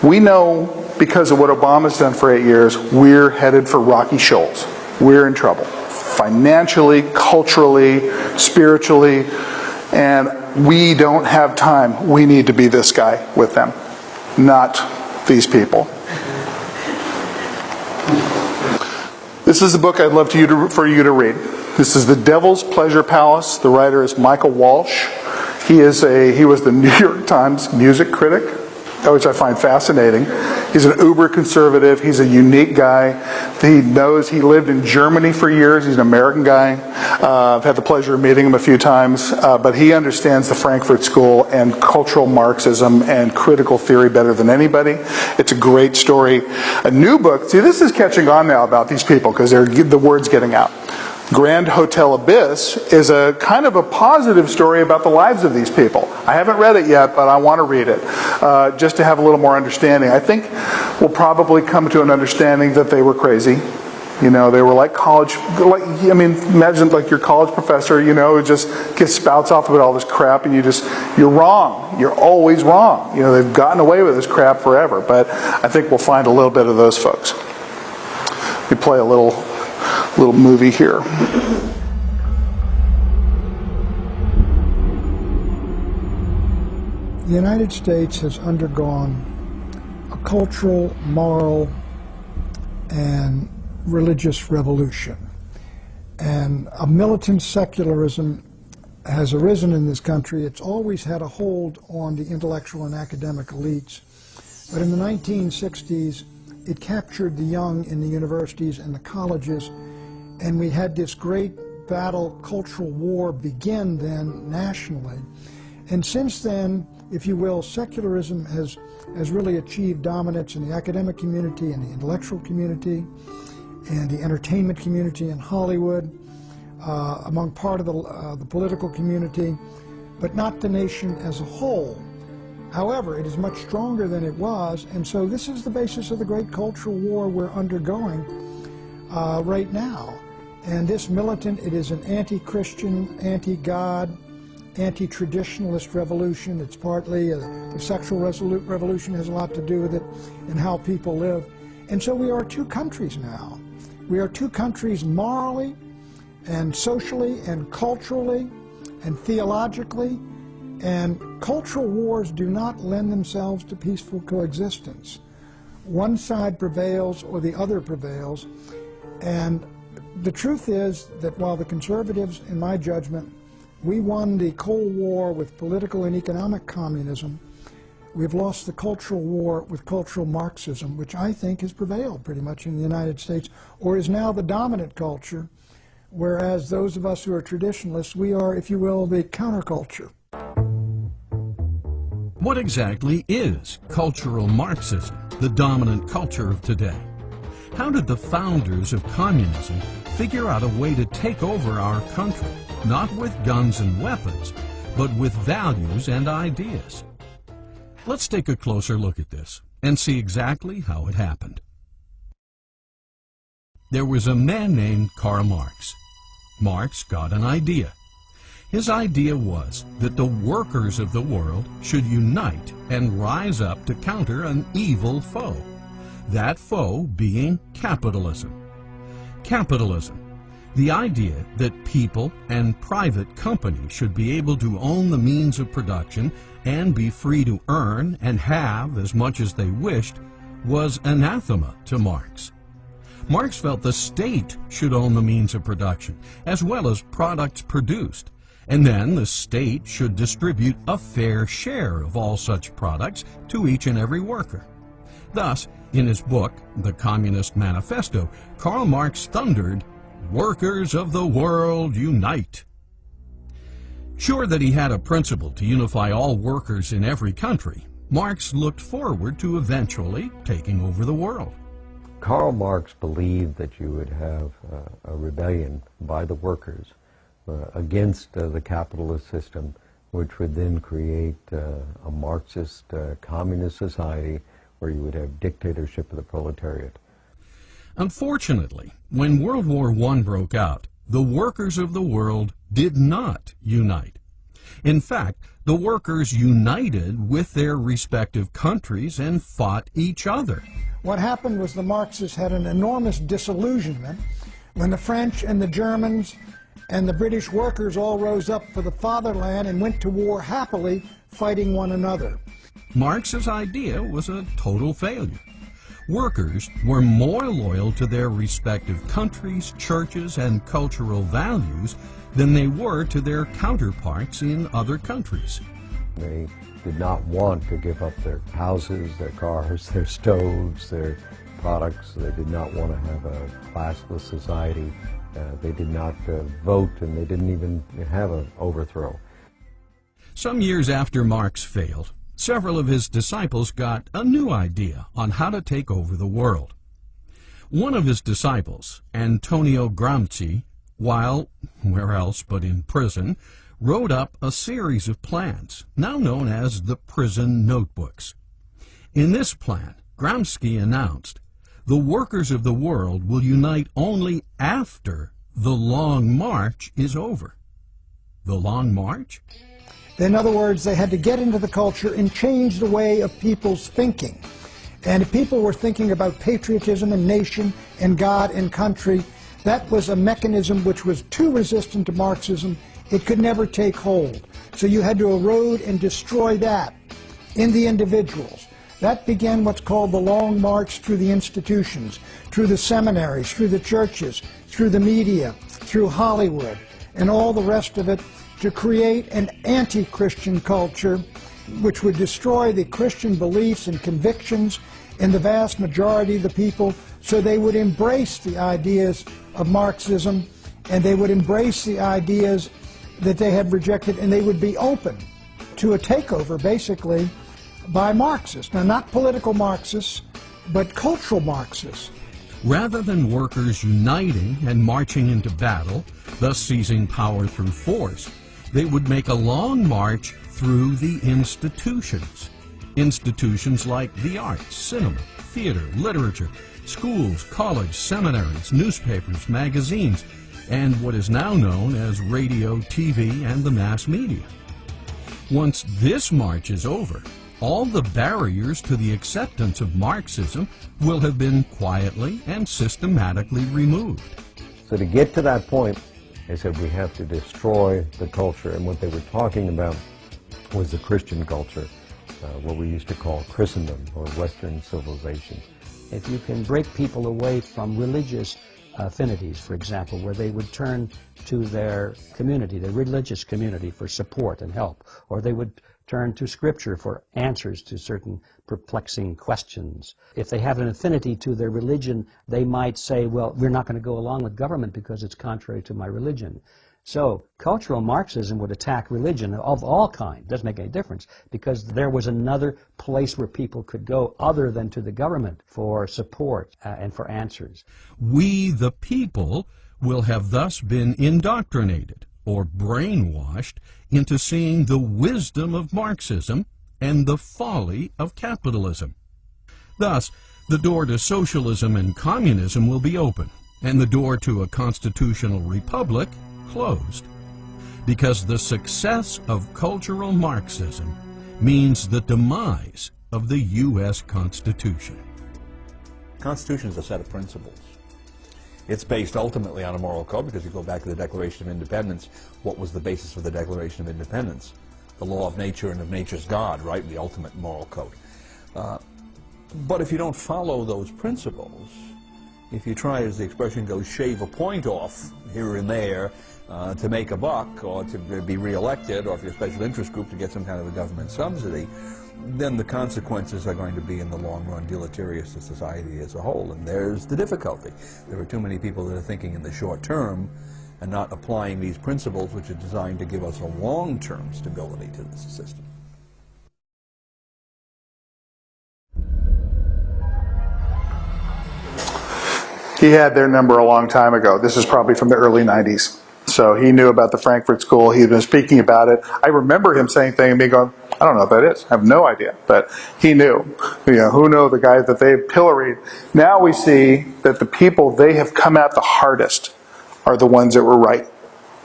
We know, because of what Obama's done for 8 years, we're headed for rocky shoals. We're in trouble. Financially, culturally, spiritually, and we don't have time. We need to be this guy with them, not these people. This is the book I'd love for you to read. This is The Devil's Pleasure Palace. The writer is Michael Walsh. He was the New York Times music critic, which I find fascinating. He's an uber conservative. He's a unique guy. He lived in Germany for years. He's an American guy. I've had the pleasure of meeting him a few times. But he understands the Frankfurt School and cultural Marxism and critical theory better than anybody. It's a great story. A new book. See, this is catching on now about these people because the word's getting out. Grand Hotel Abyss is a kind of a positive story about the lives of these people. I haven't read it yet, but I want to read it just to have a little more understanding. I think we'll probably come to an understanding that they were crazy. They were like imagine like your college professor, who just spouts off about all this crap and you're wrong. You're always wrong. They've gotten away with this crap forever, but I think we'll find a little bit of those folks. We play a little movie here. The United States has undergone a cultural, moral, and religious revolution. And a militant secularism has arisen in this country. It's always had a hold on the intellectual and academic elites. But in the 1960s, it captured the young in the universities and the colleges, and we had this great battle, cultural war begin then nationally. And since then, if you will, secularism has really achieved dominance in the academic community and the intellectual community and the entertainment community in Hollywood, among part of the political community. but not the nation as a whole. However, it is much stronger than it was, and so this is the basis of the great cultural war we're undergoing right now. And this militant, it is an anti-Christian, anti-God, anti-traditionalist revolution. It's partly the sexual revolution has a lot to do with it and how people live. And so we are two countries now. We are two countries morally and socially and culturally and theologically, and cultural wars do not lend themselves to peaceful coexistence. One side prevails or the other prevails, and the truth is that while the conservatives, in my judgment, we won the Cold War with political and economic communism, we've lost the cultural war with cultural Marxism, which I think has prevailed pretty much in the United States, or is now the dominant culture, whereas those of us who are traditionalists, we are, if you will, the counterculture. What exactly is cultural Marxism, the dominant culture of today? How did the founders of communism figure out a way to take over our country, not with guns and weapons, but with values and ideas? Let's take a closer look at this and see exactly how it happened. There was a man named Karl Marx. Marx got an idea. His idea was that the workers of the world should unite and rise up to counter an evil foe. That foe being capitalism. Capitalism, the idea that people and private companies should be able to own the means of production and be free to earn and have as much as they wished, was anathema to Marx. Marx felt the state should own the means of production, as well as products produced, and then the state should distribute a fair share of all such products to each and every worker. Thus, in his book, The Communist Manifesto, Karl Marx thundered, "Workers of the world, unite!" Sure that he had a principle to unify all workers in every country, Marx looked forward to eventually taking over the world. Karl Marx believed that you would have a rebellion by the workers against the capitalist system, which would then create a Marxist communist society where you would have dictatorship of the proletariat. Unfortunately, when World War I broke out, the workers of the world did not unite. In fact, the workers united with their respective countries and fought each other. What happened was the Marxists had an enormous disillusionment when the French and the Germans and the British workers all rose up for the fatherland and went to war happily, fighting one another. Marx's idea was a total failure. Workers were more loyal to their respective countries, churches, and cultural values than they were to their counterparts in other countries. They did not want to give up their houses, their cars, their stoves, their products. They did not want to have a classless society. They did not vote, and they didn't even have an overthrow. Some years after Marx failed, several of his disciples got a new idea on how to take over the world. One of his disciples, Antonio Gramsci, while where else but in prison, wrote up a series of plans, now known as the prison notebooks. In this plan, Gramsci announced, "The workers of the world will unite only after the Long March is over." The Long March? In other words, they had to get into the culture and change the way of people's thinking. And if people were thinking about patriotism and nation and God and country, that was a mechanism which was too resistant to Marxism. It could never take hold. So you had to erode and destroy that in the individuals. That began what's called the Long March through the institutions, through the seminaries, through the churches, through the media, through Hollywood, and all the rest of it, to create an anti-Christian culture which would destroy the Christian beliefs and convictions in the vast majority of the people, so they would embrace the ideas of Marxism, and they would embrace the ideas that they had rejected, and they would be open to a takeover, basically, by Marxists. Now, not political Marxists, but cultural Marxists. Rather than workers uniting and marching into battle, thus seizing power through force, they would make a long march through the institutions. Institutions like the arts, cinema, theater, literature, schools, college, seminaries, newspapers, magazines, and what is now known as radio, TV, and the mass media. Once this march is over, all the barriers to the acceptance of Marxism will have been quietly and systematically removed. So to get to that point, they said we have to destroy the culture, and what they were talking about was the Christian culture, what we used to call Christendom or Western civilization. If you can break people away from religious affinities, for example, where they would turn to their community, their religious community, for support and help, or they would turn to Scripture for answers to certain perplexing questions. If they have an affinity to their religion, they might say, well, we're not going to go along with government because it's contrary to my religion. So cultural Marxism would attack religion of all kinds. Doesn't make any difference, because there was another place where people could go other than to the government for support and for answers. We, the people, will have thus been indoctrinated or brainwashed into seeing the wisdom of Marxism and the folly of capitalism. Thus, the door to socialism and communism will be open, and the door to a constitutional republic closed, because the success of cultural Marxism means the demise of the U.S. Constitution. The Constitution is a set of principles. It's based ultimately on a moral code, because you go back to the Declaration of Independence. What was the basis for the Declaration of Independence? The law of nature and of nature's God, right? The ultimate moral code. But if you don't follow those principles, if you try, as the expression goes, shave a point off here and there to make a buck, or to be reelected, or if you're a special interest group to get some kind of a government subsidy, then the consequences are going to be in the long run deleterious to society as a whole. And there's the difficulty. There are too many people that are thinking in the short term and not applying these principles, which are designed to give us a long-term stability to this system. He had their number a long time ago. This is probably from the early 90s. So he knew about the Frankfurt School. He had been speaking about it. I remember him saying things and me going, I don't know what that is. I have no idea. But he knew. You know, who knew the guys that they pilloried. Now we see that the people they have come at the hardest are the ones that were right.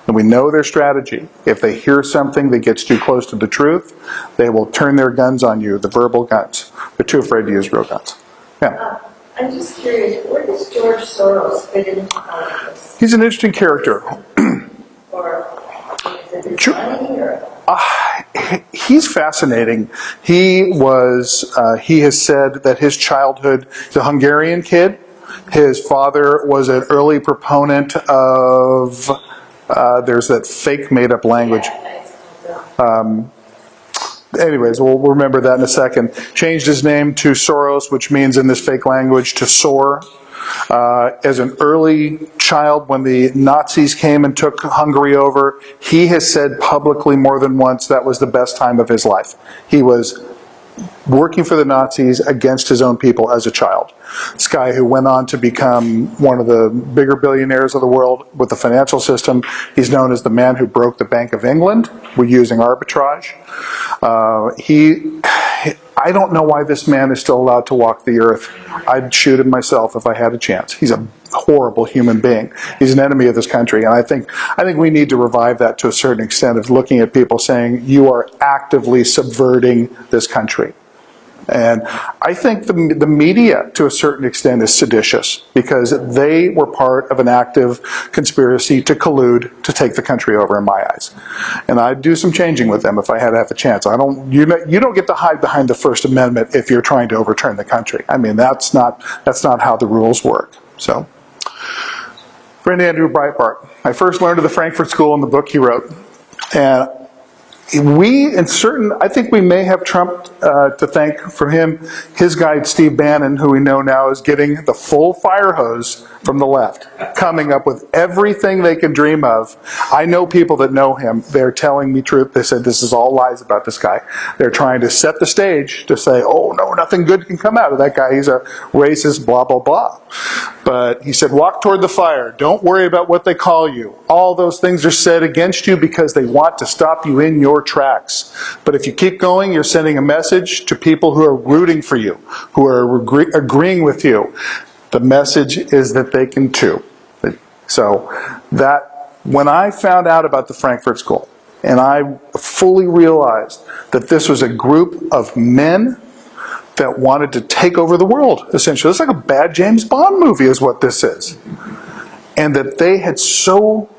And we know their strategy. If they hear something that gets too close to the truth, they will turn their guns on you, the verbal guns. They're too afraid to use real guns. Yeah. I'm just curious, where does George Soros fit into politics? He's an interesting character. Or is it his money, or? He's fascinating. He has said that his childhood, the Hungarian kid, his father was an early proponent of, there's that fake made-up language. Anyways, we'll remember that in a second. Changed his name to Soros, which means in this fake language to soar. As an early child, when the Nazis came and took Hungary over, he has said publicly more than once that was the best time of his life. He was working for the Nazis against his own people as a child. This guy who went on to become one of the bigger billionaires of the world with the financial system. He's known as the man who broke the Bank of England. We're using arbitrage. I don't know why this man is still allowed to walk the earth. I'd shoot him myself if I had a chance. He's a horrible human being. He's an enemy of this country, and I think we need to revive that to a certain extent of looking at people saying, you are actively subverting this country. And I think the media, to a certain extent, is seditious because they were part of an active conspiracy to collude to take the country over, in my eyes. And I'd do some changing with them if I had to have a chance. You don't get to hide behind the First Amendment if you're trying to overturn the country. I mean, that's not how the rules work. So, friend Andrew Breitbart. I first learned of the Frankfurt School in the book he wrote, and I think we may have Trump to thank for him. His guy, Steve Bannon, who we know now is getting the full fire hose from the left, coming up with everything they can dream of. I know people that know him. They're telling me truth. They said this is all lies about this guy. They're trying to set the stage to say, oh no, nothing good can come out of that guy. He's a racist, blah, blah, blah. But he said, walk toward the fire. Don't worry about what they call you. All those things are said against you because they want to stop you in your tracks. But if you keep going, you're sending a message to people who are rooting for you, who are agreeing with you. The message is that they can too. So that, when I found out about the Frankfurt School, and I fully realized that this was a group of men that wanted to take over the world, essentially. It's like a bad James Bond movie is what this is. And that they had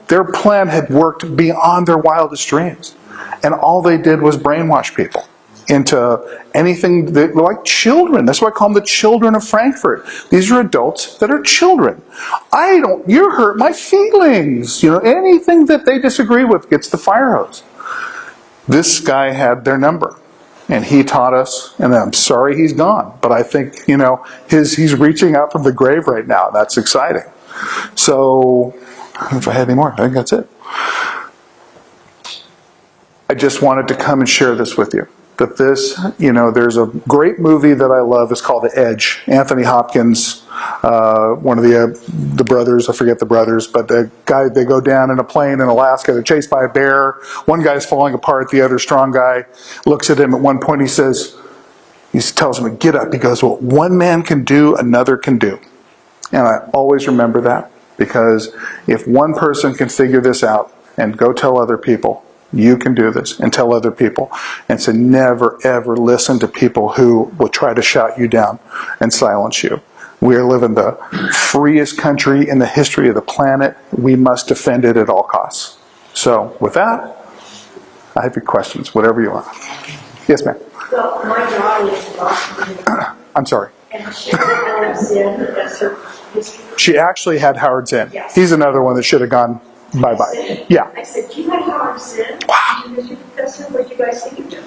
their plan had worked beyond their wildest dreams. And all they did was brainwash people into anything that, like children. That's why I call them the children of Frankfurt. These are adults that are children. You hurt my feelings. Anything that they disagree with gets the fire hose. This guy had their number. And he taught us, and I'm sorry he's gone, but I think, he's reaching out from the grave right now. That's exciting. So, if I had any more, I think that's it. I just wanted to come and share this with you. That this, there's a great movie that I love. It's called The Edge. Anthony Hopkins, one of the brothers, I forget the brothers, but the guy, they go down in a plane in Alaska. They're chased by a bear. One guy's falling apart. The other strong guy looks at him. At one point he tells him to get up. He goes, what one man can do, another can do. And I always remember that, because if one person can figure this out and go tell other people, you can do this, and tell other people. And so never, ever listen to people who will try to shout you down and silence you. We are living the freest country in the history of the planet. We must defend it at all costs. So with that, I have your questions, whatever you want. Yes, ma'am. Well, my daughter is Boston. I'm sorry. And she lives in her history. She actually had Howard Zinn. Yes. He's another one that should have gone bye-bye. Yeah. I said, you had Howard Zinn? Wow. He was your professor. What did you guys think of him?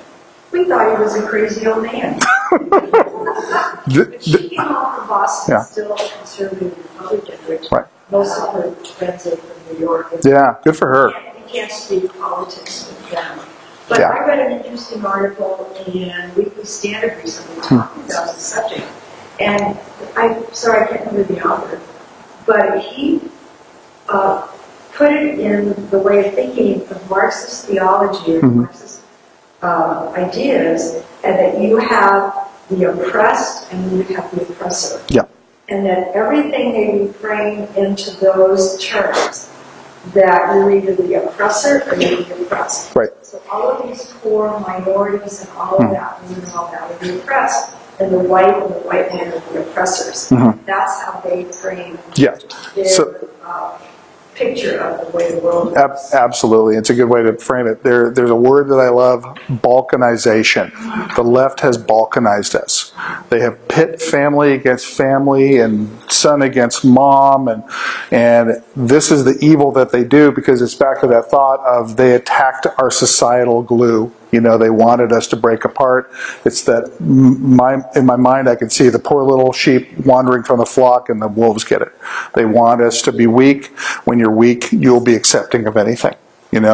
We thought he was a crazy old man. But she came off from Boston, still a conservative Republican, which most of her friends are from New York. Yeah, good for her. You can't speak politics with them. But I read an interesting article in Weekly Standard recently talking about the subject. And I'm sorry, I can't remember the author, but he put it in the way of thinking of Marxist theology or Marxist ideas, and that you have the oppressed and you have the oppressor. Yeah. And that everything they reframe into those terms, that you're either the oppressor or you're the oppressed. Right. So all of these poor minorities and all of that, and all that are the oppressed, and the white man are the oppressors. That's how they frame their picture of the way the world is. Absolutely. It's a good way to frame it. There's a word that I love, balkanization. The left has balkanized us. They have pit family against family and son against mom, and this is the evil that they do, because it's back to that thought of they attacked our societal glue. They wanted us to break apart. It's that in my mind I can see the poor little sheep wandering from the flock, and the wolves get it. They want us to be weak. When you're weak, you'll be accepting of anything.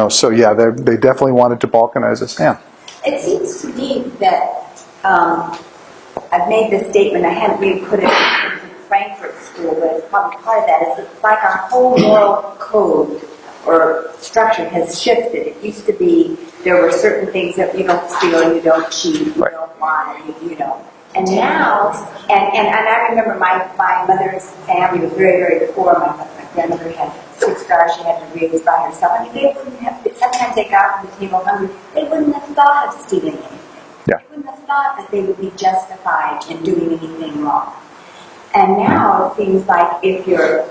So yeah, they definitely wanted to balkanize us. Yeah. It seems to me that I've made this statement. I hadn't really put it into the Frankfurt School, but it's probably part of that. It's like our whole moral code or structure has shifted. It used to be there were certain things that you don't steal, you don't cheat, you don't lie, you don't. And now, and I remember my mother's family was very, very poor. My grandmother had 6 daughters she had to raise by herself. I mean, they wouldn't have, sometimes they got from the table hungry, they wouldn't have thought of stealing anything. Yeah. They wouldn't have thought that they would be justified in doing anything wrong. And now it seems like if you're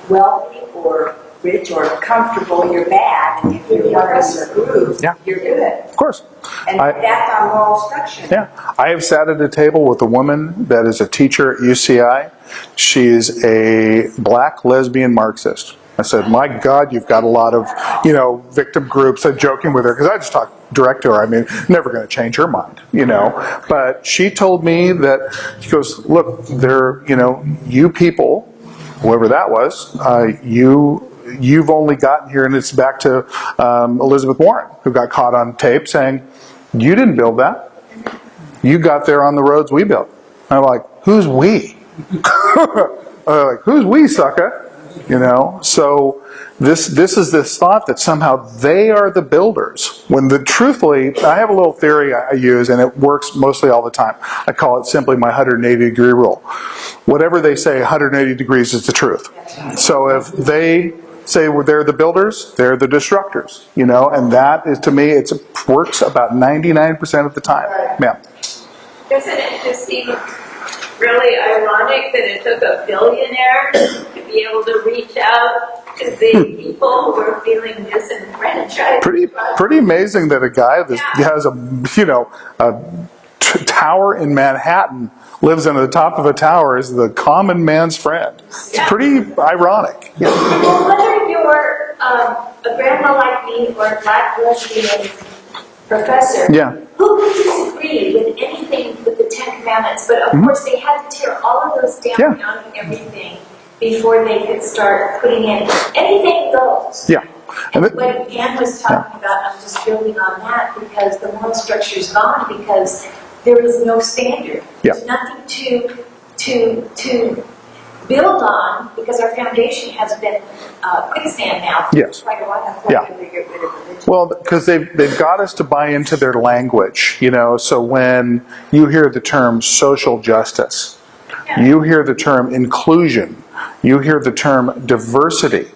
wealthy or rich or comfortable, you're bad, and if you're part of your group, you're good. Of course. And that's our moral structure. Yeah. I have sat at a table with a woman that is a teacher at UCI. She is a black lesbian Marxist. I said, my God, you've got a lot of, victim groups. I'm joking with her, because I just talk direct to her. I mean, never going to change her mind, But she told me that, she goes, look, you people, whoever that was, you've only gotten here, and it's back to Elizabeth Warren, who got caught on tape saying, you didn't build that. You got there on the roads we built. And I'm like, who's we? like, who's we, sucker? So this is this thought that somehow they are the builders. When truthfully, I have a little theory I use, and it works mostly all the time. I call it simply my 180-degree rule. Whatever they say, 180 degrees is the truth. So if they say they're the builders, they're the destructors. And that is, to me, it works about 99% of the time. Yeah. Isn't it interesting, really ironic that it took a billionaire to be able to reach out to the people who were feeling disenfranchised? Pretty amazing that a guy that has a tower in Manhattan lives on the top of a tower is the common man's friend. It's pretty ironic. Yeah. Well, whether you're a grandma like me or a black lesbian professor, who could disagree with anything with the Ten Commandments? But of course, they had to tear all of those down out of everything before they could start putting in anything goes. Yeah. And what Ann was talking about, I'm just building on that because the moral structure's gone because there is no standard. There's nothing to build on because our foundation has been quicksand now for quite a while. Well, because they've got us to buy into their language, so when you hear the term social justice, you hear the term inclusion, you hear the term diversity,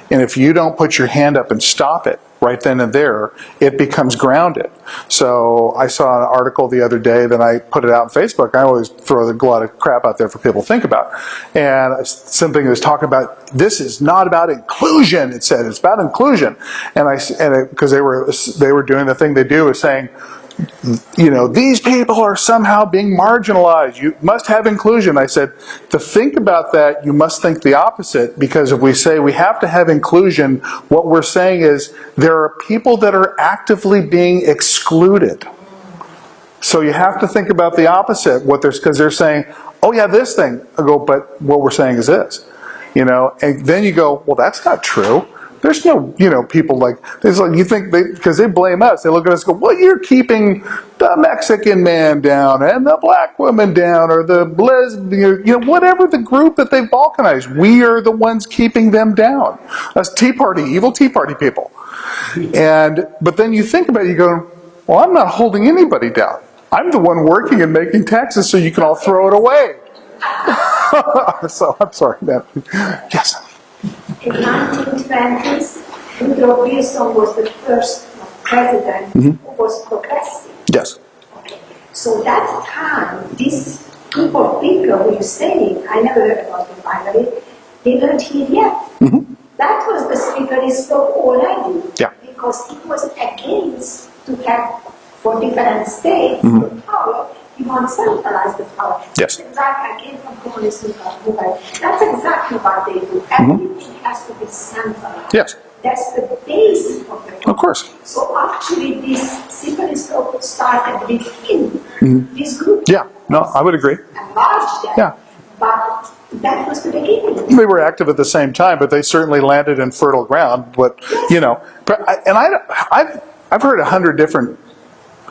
and if you don't put your hand up and stop it right then and there, it becomes grounded. So I saw an article the other day, then I put it out on Facebook. I always throw a lot of crap out there for people to think about. And something that was talking about, this is not about inclusion, it said. It's about inclusion. And because they were doing the thing they do is saying, these people are somehow being marginalized. You must have inclusion. I said, to think about that, you must think the opposite, because if we say we have to have inclusion, what we're saying is there are people that are actively being excluded. So you have to think about the opposite, because they're saying, oh yeah, this thing. I go, but what we're saying is this. And then you go, well, that's not true. There's no, people like, it's like you think because they blame us. They look at us and go, well, you're keeping the Mexican man down and the black woman down or the lesbian, whatever the group that they've balkanized. We are the ones keeping them down. That's Tea Party, evil Tea Party people. But then you think about it, you go, well, I'm not holding anybody down. I'm the one working and making taxes so you can all throw it away. So, I'm sorry, man. Yes. In 1920s, Woodrow Wilson was the first president who was progressive. Yes. Okay. So that time, this group of people who you're saying, I never heard about them finally, they weren't here yet. That was the speaker he spoke already. Yeah. Because it was against to have for different states the power. You want to centralize the power. Yes. Exactly. I came from communist movement. That's exactly what they do. Everything has to be centralized. Yes. That's the basis of the power. Of course. So actually, this separatist group started within this group. Yeah. No, I would agree. Enlarged them. Yeah. But that was the beginning. They were active at the same time, but they certainly landed in fertile ground. But I've heard 100 different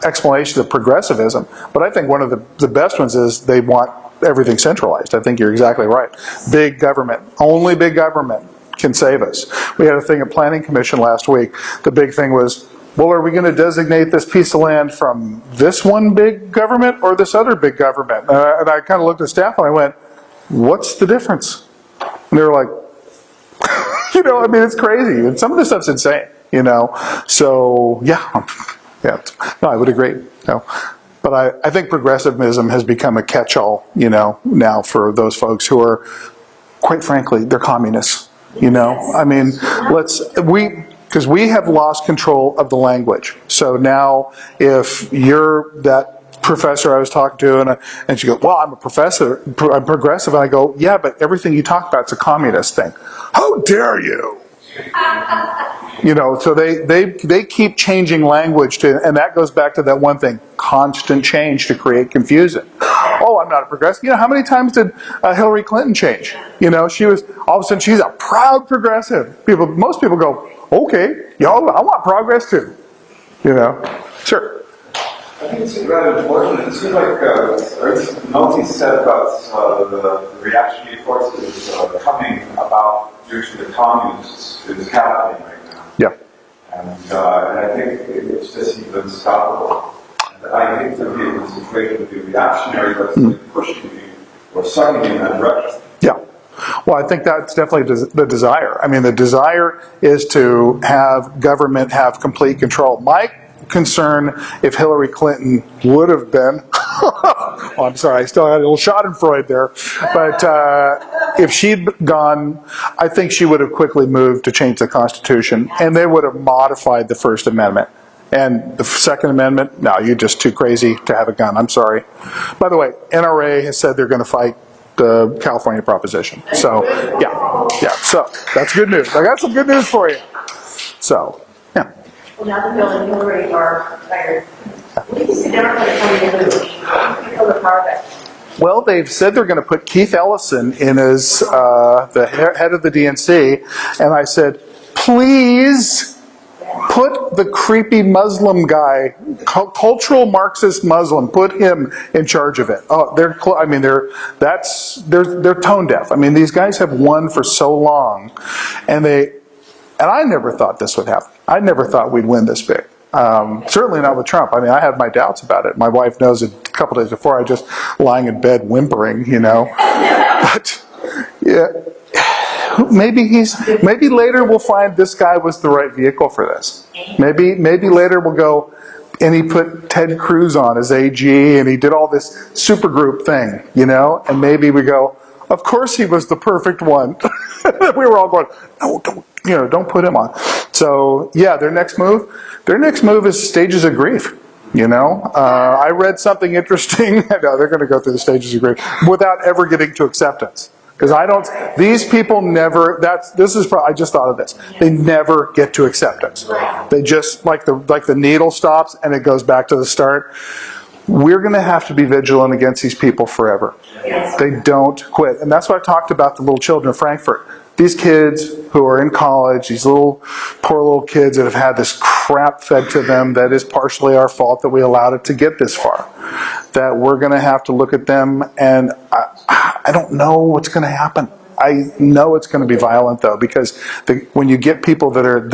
explanations of progressivism, but I think one of the best ones is they want everything centralized. I think you're exactly right. Big government, only big government can save us. We had a thing at Planning Commission last week. The big thing was, well, are we going to designate this piece of land from this one big government or this other big government? And I kind of looked at staff and I went, what's the difference? And they were like, it's crazy. And some of this stuff's insane, So, yeah. Yeah, no, I would agree. No. But I think progressivism has become a catch-all, now for those folks who are, quite frankly, they're communists. I mean, because we have lost control of the language. So now, if you're that professor I was talking to, and she goes, well, I'm a professor, I'm progressive, and I go, yeah, but everything you talk about is a communist thing. How dare you? So they keep changing language and that goes back to that one thing, constant change to create confusion. Oh, I'm not a progressive. How many times did Hillary Clinton change? She was, all of a sudden she's a proud progressive. Most people go, okay, I want progress too. Sure. I think it's rather important. It seems like Nolte said about the reactionary forces coming about due to the communists is happening right now. Yeah. And I think it's just even unstoppable. And I think the situation would be reactionary, but it's pushing you or sucking you in that direction. Yeah. Well, I think that's definitely the desire. I mean, the desire is to have government have complete control. My concern, if Hillary Clinton would have been, oh, I'm sorry, I still had a little Schadenfreude there, but if she'd gone, I think she would have quickly moved to change the Constitution, and they would have modified the First Amendment. And the Second Amendment, no, you're just too crazy to have a gun. I'm sorry. By the way, NRA has said they're going to fight the California proposition. So, yeah. So that's good news. I got some good news for you. So, yeah. Well, now that Bill and Hillary are retired, what do you think they're going to come to do? Kill the power back. Well, they've said they're going to put Keith Ellison in as the head of the DNC, and I said, please put the creepy Muslim guy, cultural Marxist Muslim, put him in charge of it. Oh, they're tone deaf. I mean, these guys have won for so long, and I never thought this would happen. I never thought we'd win this big. Certainly not with Trump. I mean, I had my doubts about it. My wife knows it. A couple days before, I was just lying in bed whimpering, But yeah. Maybe later we'll find this guy was the right vehicle for this. Maybe later we'll go, and he put Ted Cruz on as AG, and he did all this supergroup thing, and maybe we go, of course he was the perfect one. We were all going, no, don't put him on. So yeah, their next move is stages of grief. I read something interesting. No, they're going to go through the stages of grief without ever getting to acceptance. Because these people never, I just thought of this. They never get to acceptance. They just, like the needle stops and it goes back to the start. We're going to have to be vigilant against these people forever. They don't quit. And that's why I talked about the little children of Frankfurt. These kids who are in college, these poor little kids that have had this crap fed to them that is partially our fault that we allowed it to get this far. That we're going to have to look at them, and I don't know what's going to happen. I know it's going to be violent, though, because when you get people that are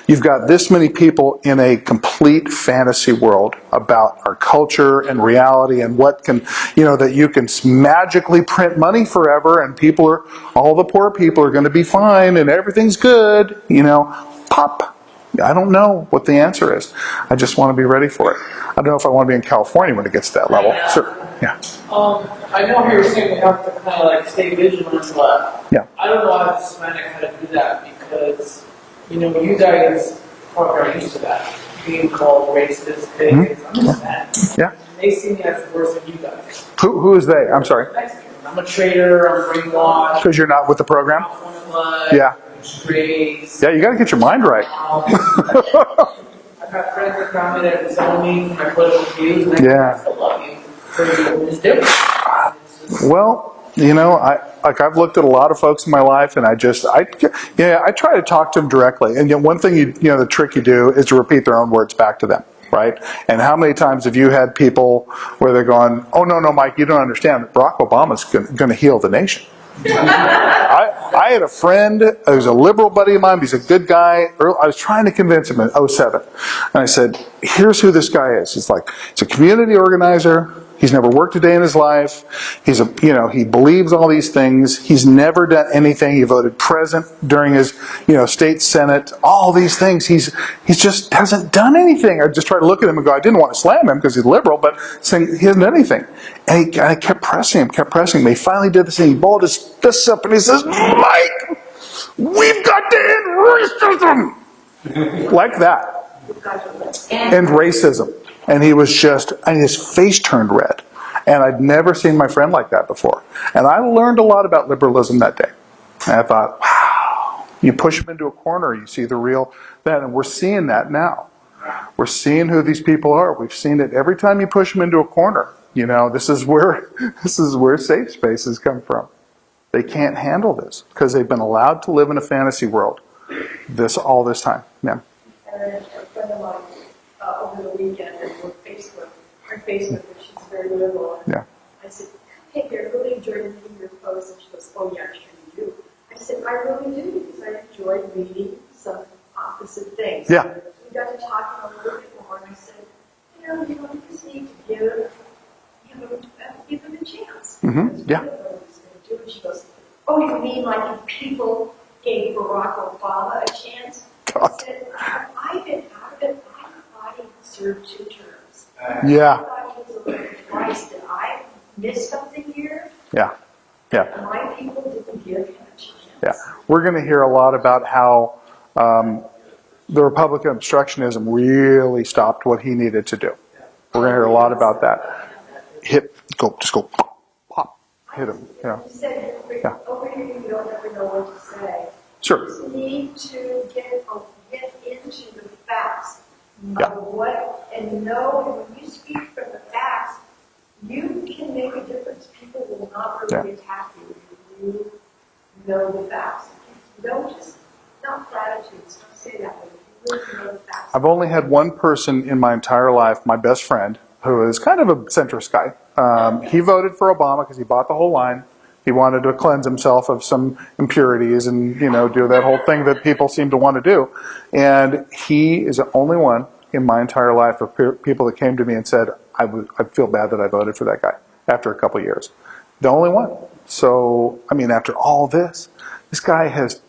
you've got this many people in a complete fantasy world about our culture and reality and what can, that you can magically print money forever and all the poor people are going to be fine and everything's good, pop. I don't know what the answer is. I just want to be ready for it. I don't know if I want to be in California when it gets to that level. Sure. Yeah. I know how you're saying we have to kind of stay vigilant, but yeah. I don't know how to Hispanic how to do that because, you guys are used to that, being called racist, bigots. I'm Hispanic. Yeah. They see me as worse than you guys. Who is they? I'm sorry. I'm a traitor, I'm brainwashed. Because you're not with the program? Yeah. Race. Yeah, you got to get your mind right. I've got friends that tell me that disown me for my political views, and I still love you. So it's different. Well, I've looked at a lot of folks in my life, and I try to talk to them directly. And one thing the trick you do is to repeat their own words back to them, right? And how many times have you had people where they're going, "Oh no, Mike, you don't understand. Barack Obama's going to heal the nation." I had a friend who's a liberal buddy of mine. He's a good guy. I was trying to convince him in 2007. And I said, here's who this guy is. He's a community organizer. He's never worked a day in his life. He believes all these things. He's never done anything. He voted present during his, state senate. All these things. He just hasn't done anything. I just tried to look at him and go, I didn't want to slam him because he's liberal, but saying he hasn't done anything. And I kept pressing him. He finally did this thing. He balled his fists up and he says, Mike, we've got to end racism. Like that. End racism. And he was his face turned red. And I'd never seen my friend like that before. And I learned a lot about liberalism that day. And I thought, wow, you push them into a corner, you see the real that. And we're seeing that now. We're seeing who these people are. We've seen it every time you push them into a corner. This is where safe spaces come from. They can't handle this because they've been allowed to live in a fantasy world all this time. Yeah. A friend of mine over the weekend and we're Facebook on Facebook that she's very liberal. And Yeah. I said, hey, I really enjoyed reading your posts. And she goes, oh, yeah, I'm sure you do. I said, I really do, because I enjoyed reading some opposite things. Yeah. We got to talking a little bit more, and I said, you just need to give them a chance. Mm-hmm. Yeah. And she goes, oh, you mean like if people gave Barack Obama a chance? God. I said, I've been out of it. I thought he served 2 terms. Yeah. I thought he was a little twice. Did I miss something here? Yeah. Yeah. My people didn't give him a chance. Yeah. We're going to hear a lot about how the Republican obstructionism really stopped what he needed to do. We're going to hear a lot about that. Just go, pop, hit him. Yeah. You said over here you don't ever know what to say. Sure. You just need to get into the facts Yeah. of what, and know when you speak from the facts, you can make a difference. People will not really attack you if you know the facts. Don't just, not platitudes, don't say that, but if you really know the facts. I've only had one person in my entire life, my best friend, who is kind of a centrist guy. He voted for Obama because he bought the whole line. He wanted to cleanse himself of some impurities and, do that whole thing that people seem to want to do. And he is the only one in my entire life of people that came to me and said, I feel bad that I voted for that guy after a couple of years. The only one. So, after all this guy has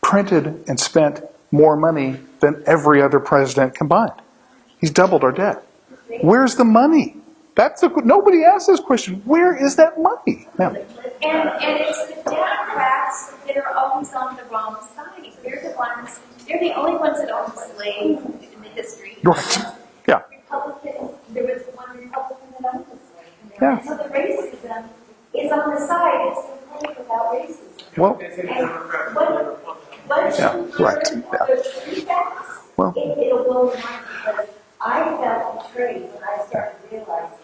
printed and spent more money than every other president combined. He's doubled our debt. Where's the money? Nobody asks this question. Where is that money? And it's the Democrats that are always on the wrong side. They're the only ones that own slaves in the history. Right. Yeah. There was one Republican that owned a slave. Yeah. And so the racism is on the side. It's complete without racism. Well. Once Yeah. you Right. learn Yeah. those 3 facts, Well. it'll blow your mind, because I felt betrayed when I started realizing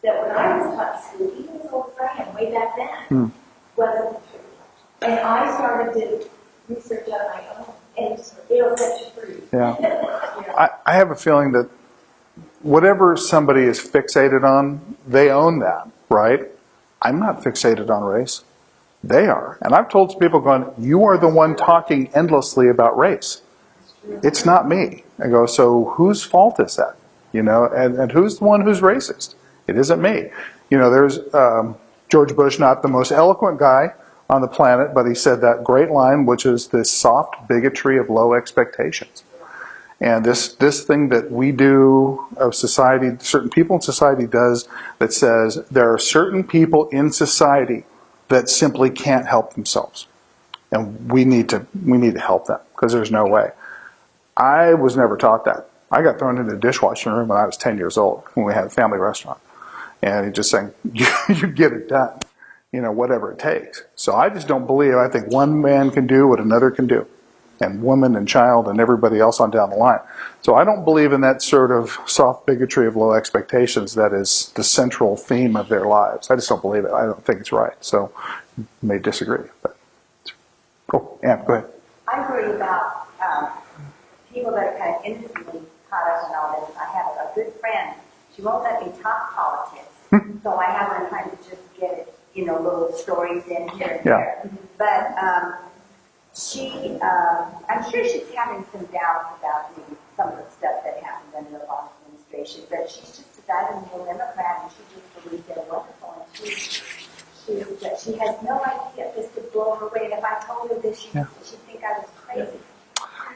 that when I was taught in school, even as old as I am, way back then, wasn't true. And I started to research on my own, and it'll set you free. Yeah. I have a feeling that whatever somebody is fixated on, they own that, right? I'm not fixated on race. They are. And I've told people going, you are the one talking endlessly about race. It's not me. I go, so whose fault is that? And who's the one who's racist? It isn't me. There's George Bush, not the most eloquent guy on the planet, but he said that great line, which is this soft bigotry of low expectations. And this thing that we do of society, certain people in society does, that says there are certain people in society that simply can't help themselves. And we need to help them, because there's no way. I was never taught that. I got thrown into the dishwashing room when I was 10 years old, when we had a family restaurant. And he's just saying, you get it done, whatever it takes. So I just don't believe, I think one man can do what another can do, and woman and child and everybody else on down the line. So I don't believe in that sort of soft bigotry of low expectations that is the central theme of their lives. I just don't believe it. I don't think it's right. So you may disagree. But Ann, go ahead. I worry about people that are kind of innocently caught up in all this. I have a good friend. She won't let me talk politics, so I have her trying to just get little stories in here and there. But I'm sure she's having some doubts about some of the stuff that happened under the Obama administration. But she's just a dyed-in-the-wool Democrat, and she just believes they're wonderful. And she has no idea if this could blow her away. And if I told her this, she'd think I was crazy.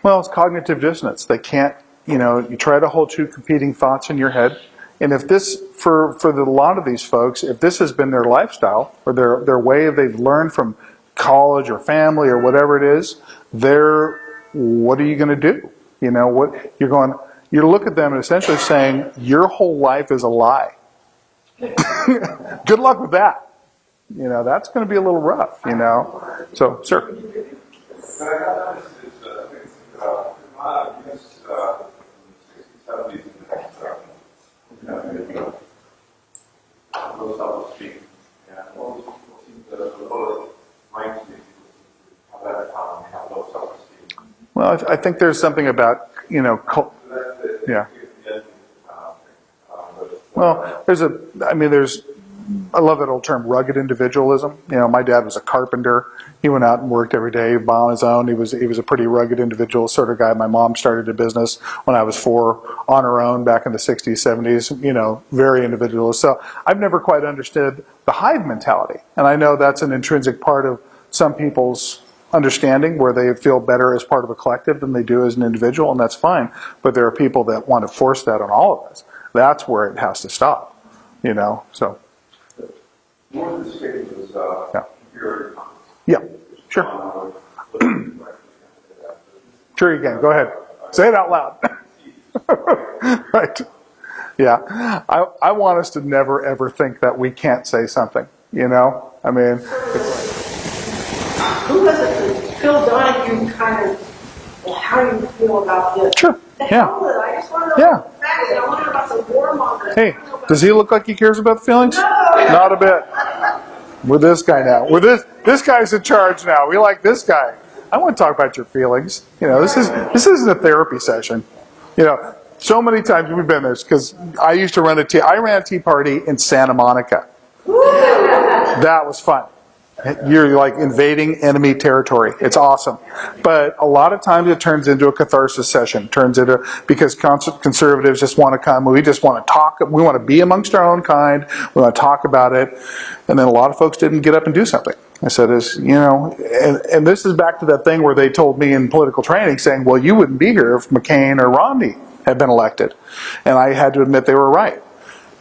Well, it's cognitive dissonance. They can't, you try to hold 2 competing thoughts in your head. And if this, for a lot of these folks, if this has been their lifestyle or their way they've learned from college or family or whatever it is, what are you going to do? You look at them and essentially saying, your whole life is a lie. Good luck with that. That's going to be a little rough, So, sir. Well, I think there's something about, yeah. Well, I love that old term, rugged individualism. My dad was a carpenter. He went out and worked every day on his own. He was a pretty rugged individual sort of guy. My mom started a business when I was 4 on her own back in the 60s, 70s, very individualist. So I've never quite understood the hive mentality. And I know that's an intrinsic part of some people's understanding where they feel better as part of a collective than they do as an individual, and that's fine. But there are people that want to force that on all of us. That's where it has to stop, so. One of the statements was superior. Yeah, sure. Sure you can. Go ahead. Say it out loud. Right. Yeah. I want us to never, ever think that we can't say something, Who was it? Phil Donahue kind of, how do you feel about this? Sure. Yeah. I just want to know about the facts. I want to know about the warmongers. Hey, does he look like he cares about the feelings? No. Not a bit. We're this guy now. This guy's in charge now. We like this guy. I want to talk about your feelings. This isn't a therapy session. So many times we've been there because I used to I ran a tea party in Santa Monica. That was fun. You're like invading enemy territory. It's awesome. But a lot of times it turns into a catharsis session. Because conservatives just want to come. We just want to talk. We want to be amongst our own kind. We want to talk about it. And then a lot of folks didn't get up and do something. I said, and this is back to that thing where they told me in political training saying, well, you wouldn't be here if McCain or Romney had been elected. And I had to admit they were right.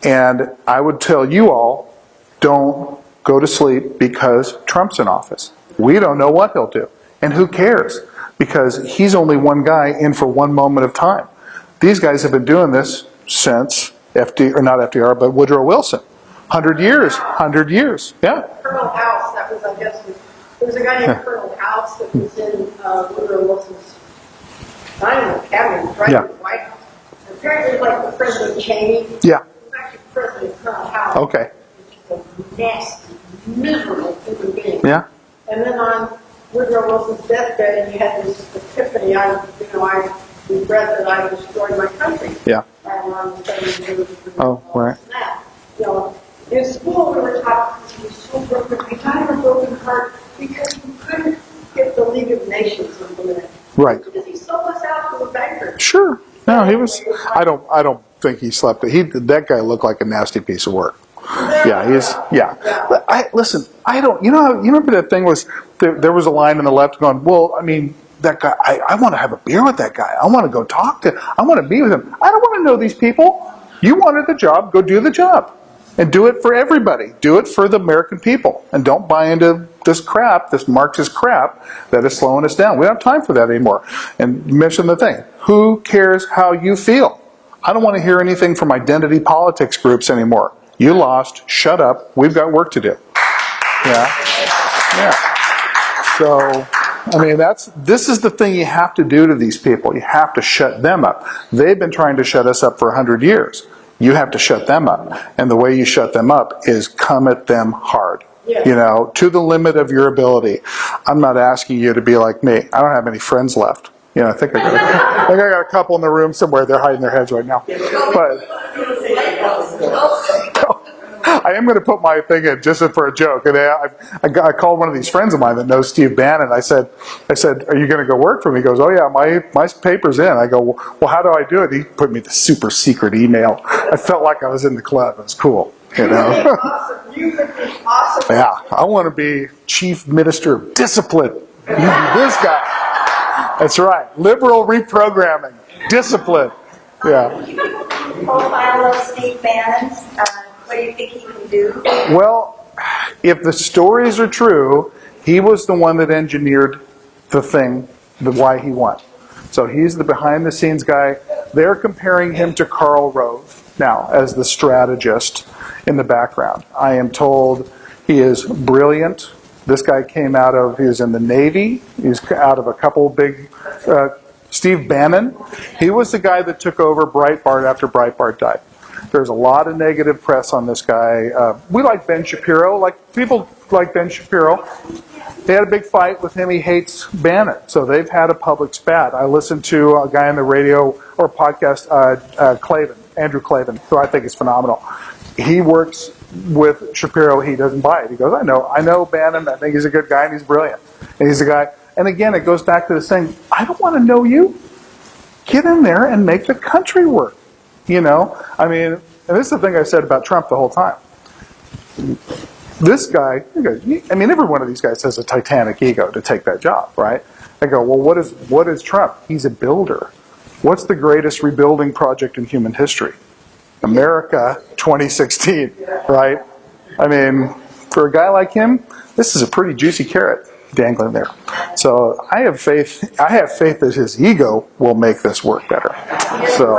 And I would tell you all, don't go to sleep because Trump's in office. We don't know what he'll do. And who cares? Because he's only one guy in for one moment of time. These guys have been doing this since not FDR, but Woodrow Wilson. 100 years. 100 years. Yeah. Colonel House, that was, I guess, there was a guy named Colonel House that was in Woodrow Wilson's cabinet, right? Yeah. In the White House. Apparently, like the President Cheney. Yeah. It was actually President Colonel House. Okay. A nasty, miserable human being. Yeah. And then on Woodrow Wilson's deathbed, he had this epiphany. I regret that I destroyed my country. Yeah. Oh, right. In school we were taught he was so broken. He died of a broken heart because he couldn't get the League of Nations implemented. Right. Because he sold us out to the bankers. Sure. No, he was. I don't think he slept. That guy looked like a nasty piece of work. Yeah, But I don't. You remember that thing was there was a line on the left going, well, that guy. I want to have a beer with that guy. I want to go talk to. I want to be with him. I don't want to know these people. You wanted the job. Go do the job. And do it for everybody. Do it for the American people. And don't buy into this crap, this Marxist crap, that is slowing us down. We don't have time for that anymore. And mention the thing. Who cares how you feel? I don't want to hear anything from identity politics groups anymore. You lost. Shut up. We've got work to do. Yeah. So, this is the thing you have to do to these people. You have to shut them up. They've been trying to shut us up for 100 years. You have to shut them up. And the way you shut them up is come at them hard. To the limit of your ability. I'm not asking you to be like me. I don't have any friends left. I think I got a couple in the room somewhere. They're hiding their heads right now. But I am going to put my thing in just for a joke. And I called one of these friends of mine that knows Steve Bannon. I said, are you going to go work for me? He goes, oh yeah, my paper's in. I go, well, how do I do it? He put me the super secret email. I felt like I was in the club. It was cool. Awesome. You would be awesome. Yeah, I want to be chief minister of discipline. You be this guy. That's right. Liberal reprogramming. Discipline. Yeah. Profile of Steve Bannon. What do you think he can do? Well, if the stories are true, he was the one that engineered the thing, why he won. So he's the behind-the-scenes guy. They're comparing him to Karl Rove now as the strategist in the background. I am told he is brilliant. This guy he was in the Navy. He's out of a couple big, Steve Bannon. He was the guy that took over Breitbart after Breitbart died. There's a lot of negative press on this guy. We like Ben Shapiro. People like Ben Shapiro. They had a big fight with him. He hates Bannon. So they've had a public spat. I listened to a guy on the radio or podcast, Clavin, Andrew Klavan, who I think is phenomenal. He works with Shapiro. He doesn't buy it. He goes, I know Bannon. I think he's a good guy and he's brilliant. And he's a guy. And again, it goes back to the saying, I don't want to know you. Get in there and make the country work. You know, I mean, and this is the thing I said about Trump the whole time. This guy, I mean, every one of these guys has a titanic ego to take that job, right? I go, well, what is Trump? He's a builder. What's the greatest rebuilding project in human history? America 2016, right? I mean, for a guy like him, this is a pretty juicy carrot dangling there. So I have faith that his ego will make this work better. So,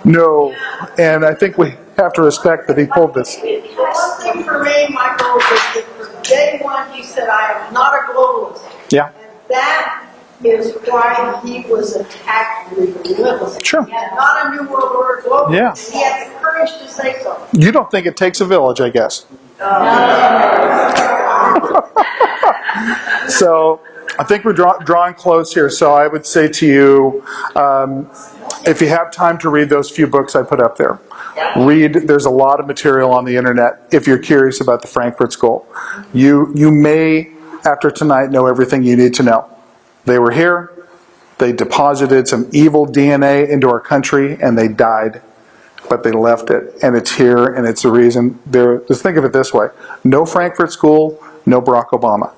no, and I think we have to respect that he pulled this. One thing for me, Michael, is that from day one he said, I am not a globalist. Yeah. And that is why he was attacked relentlessly. Sure. And not a New World Order globalist. Yeah. He had the courage to say so. You don't think it takes a village, I guess. So I think we're drawing close here. So I would say to you, if you have time to read those few books I put up there, read. There's a lot of material on the internet if you're curious about the Frankfurt School. You may, after tonight, know everything you need to know. They were here. They deposited some evil DNA into our country, and they died. But they left it, and it's here, and it's the reason. Just think of it this way: no Frankfurt School, no Barack Obama.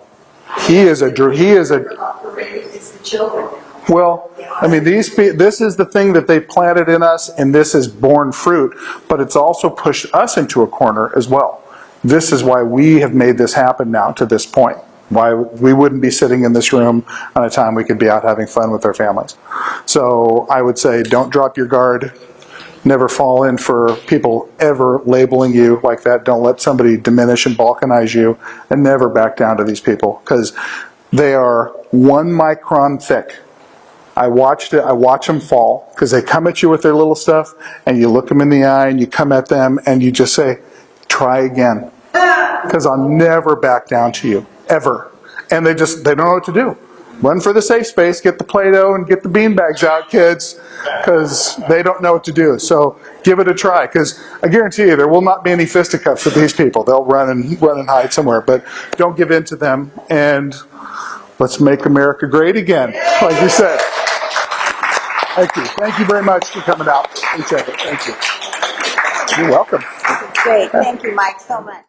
He is a. It's the children. Well, I mean, this is the thing that they planted in us, and this has borne fruit. But it's also pushed us into a corner as well. This is why we have made this happen now to this point. Why we wouldn't be sitting in this room on a time we could be out having fun with our families. So I would say, don't drop your guard. Never fall in for people ever labeling you like that. Don't let somebody diminish and balkanize you, and never back down to these people, because they are 1 micron thick. I watch them fall, because they come at you with their little stuff, and you look them in the eye and you come at them and you just say, try again, because I'll never back down to you, ever. And they don't know what to do. Run for the safe space, get the Play-Doh and get the beanbags out, kids, because they don't know what to do. So give it a try, because I guarantee you there will not be any fisticuffs with these people. They'll run and hide somewhere, but don't give in to them, and let's make America great again, like you said. Thank you. Thank you very much for coming out. Appreciate it. Thank you. You're welcome. Great. Thank you, Mike, so much.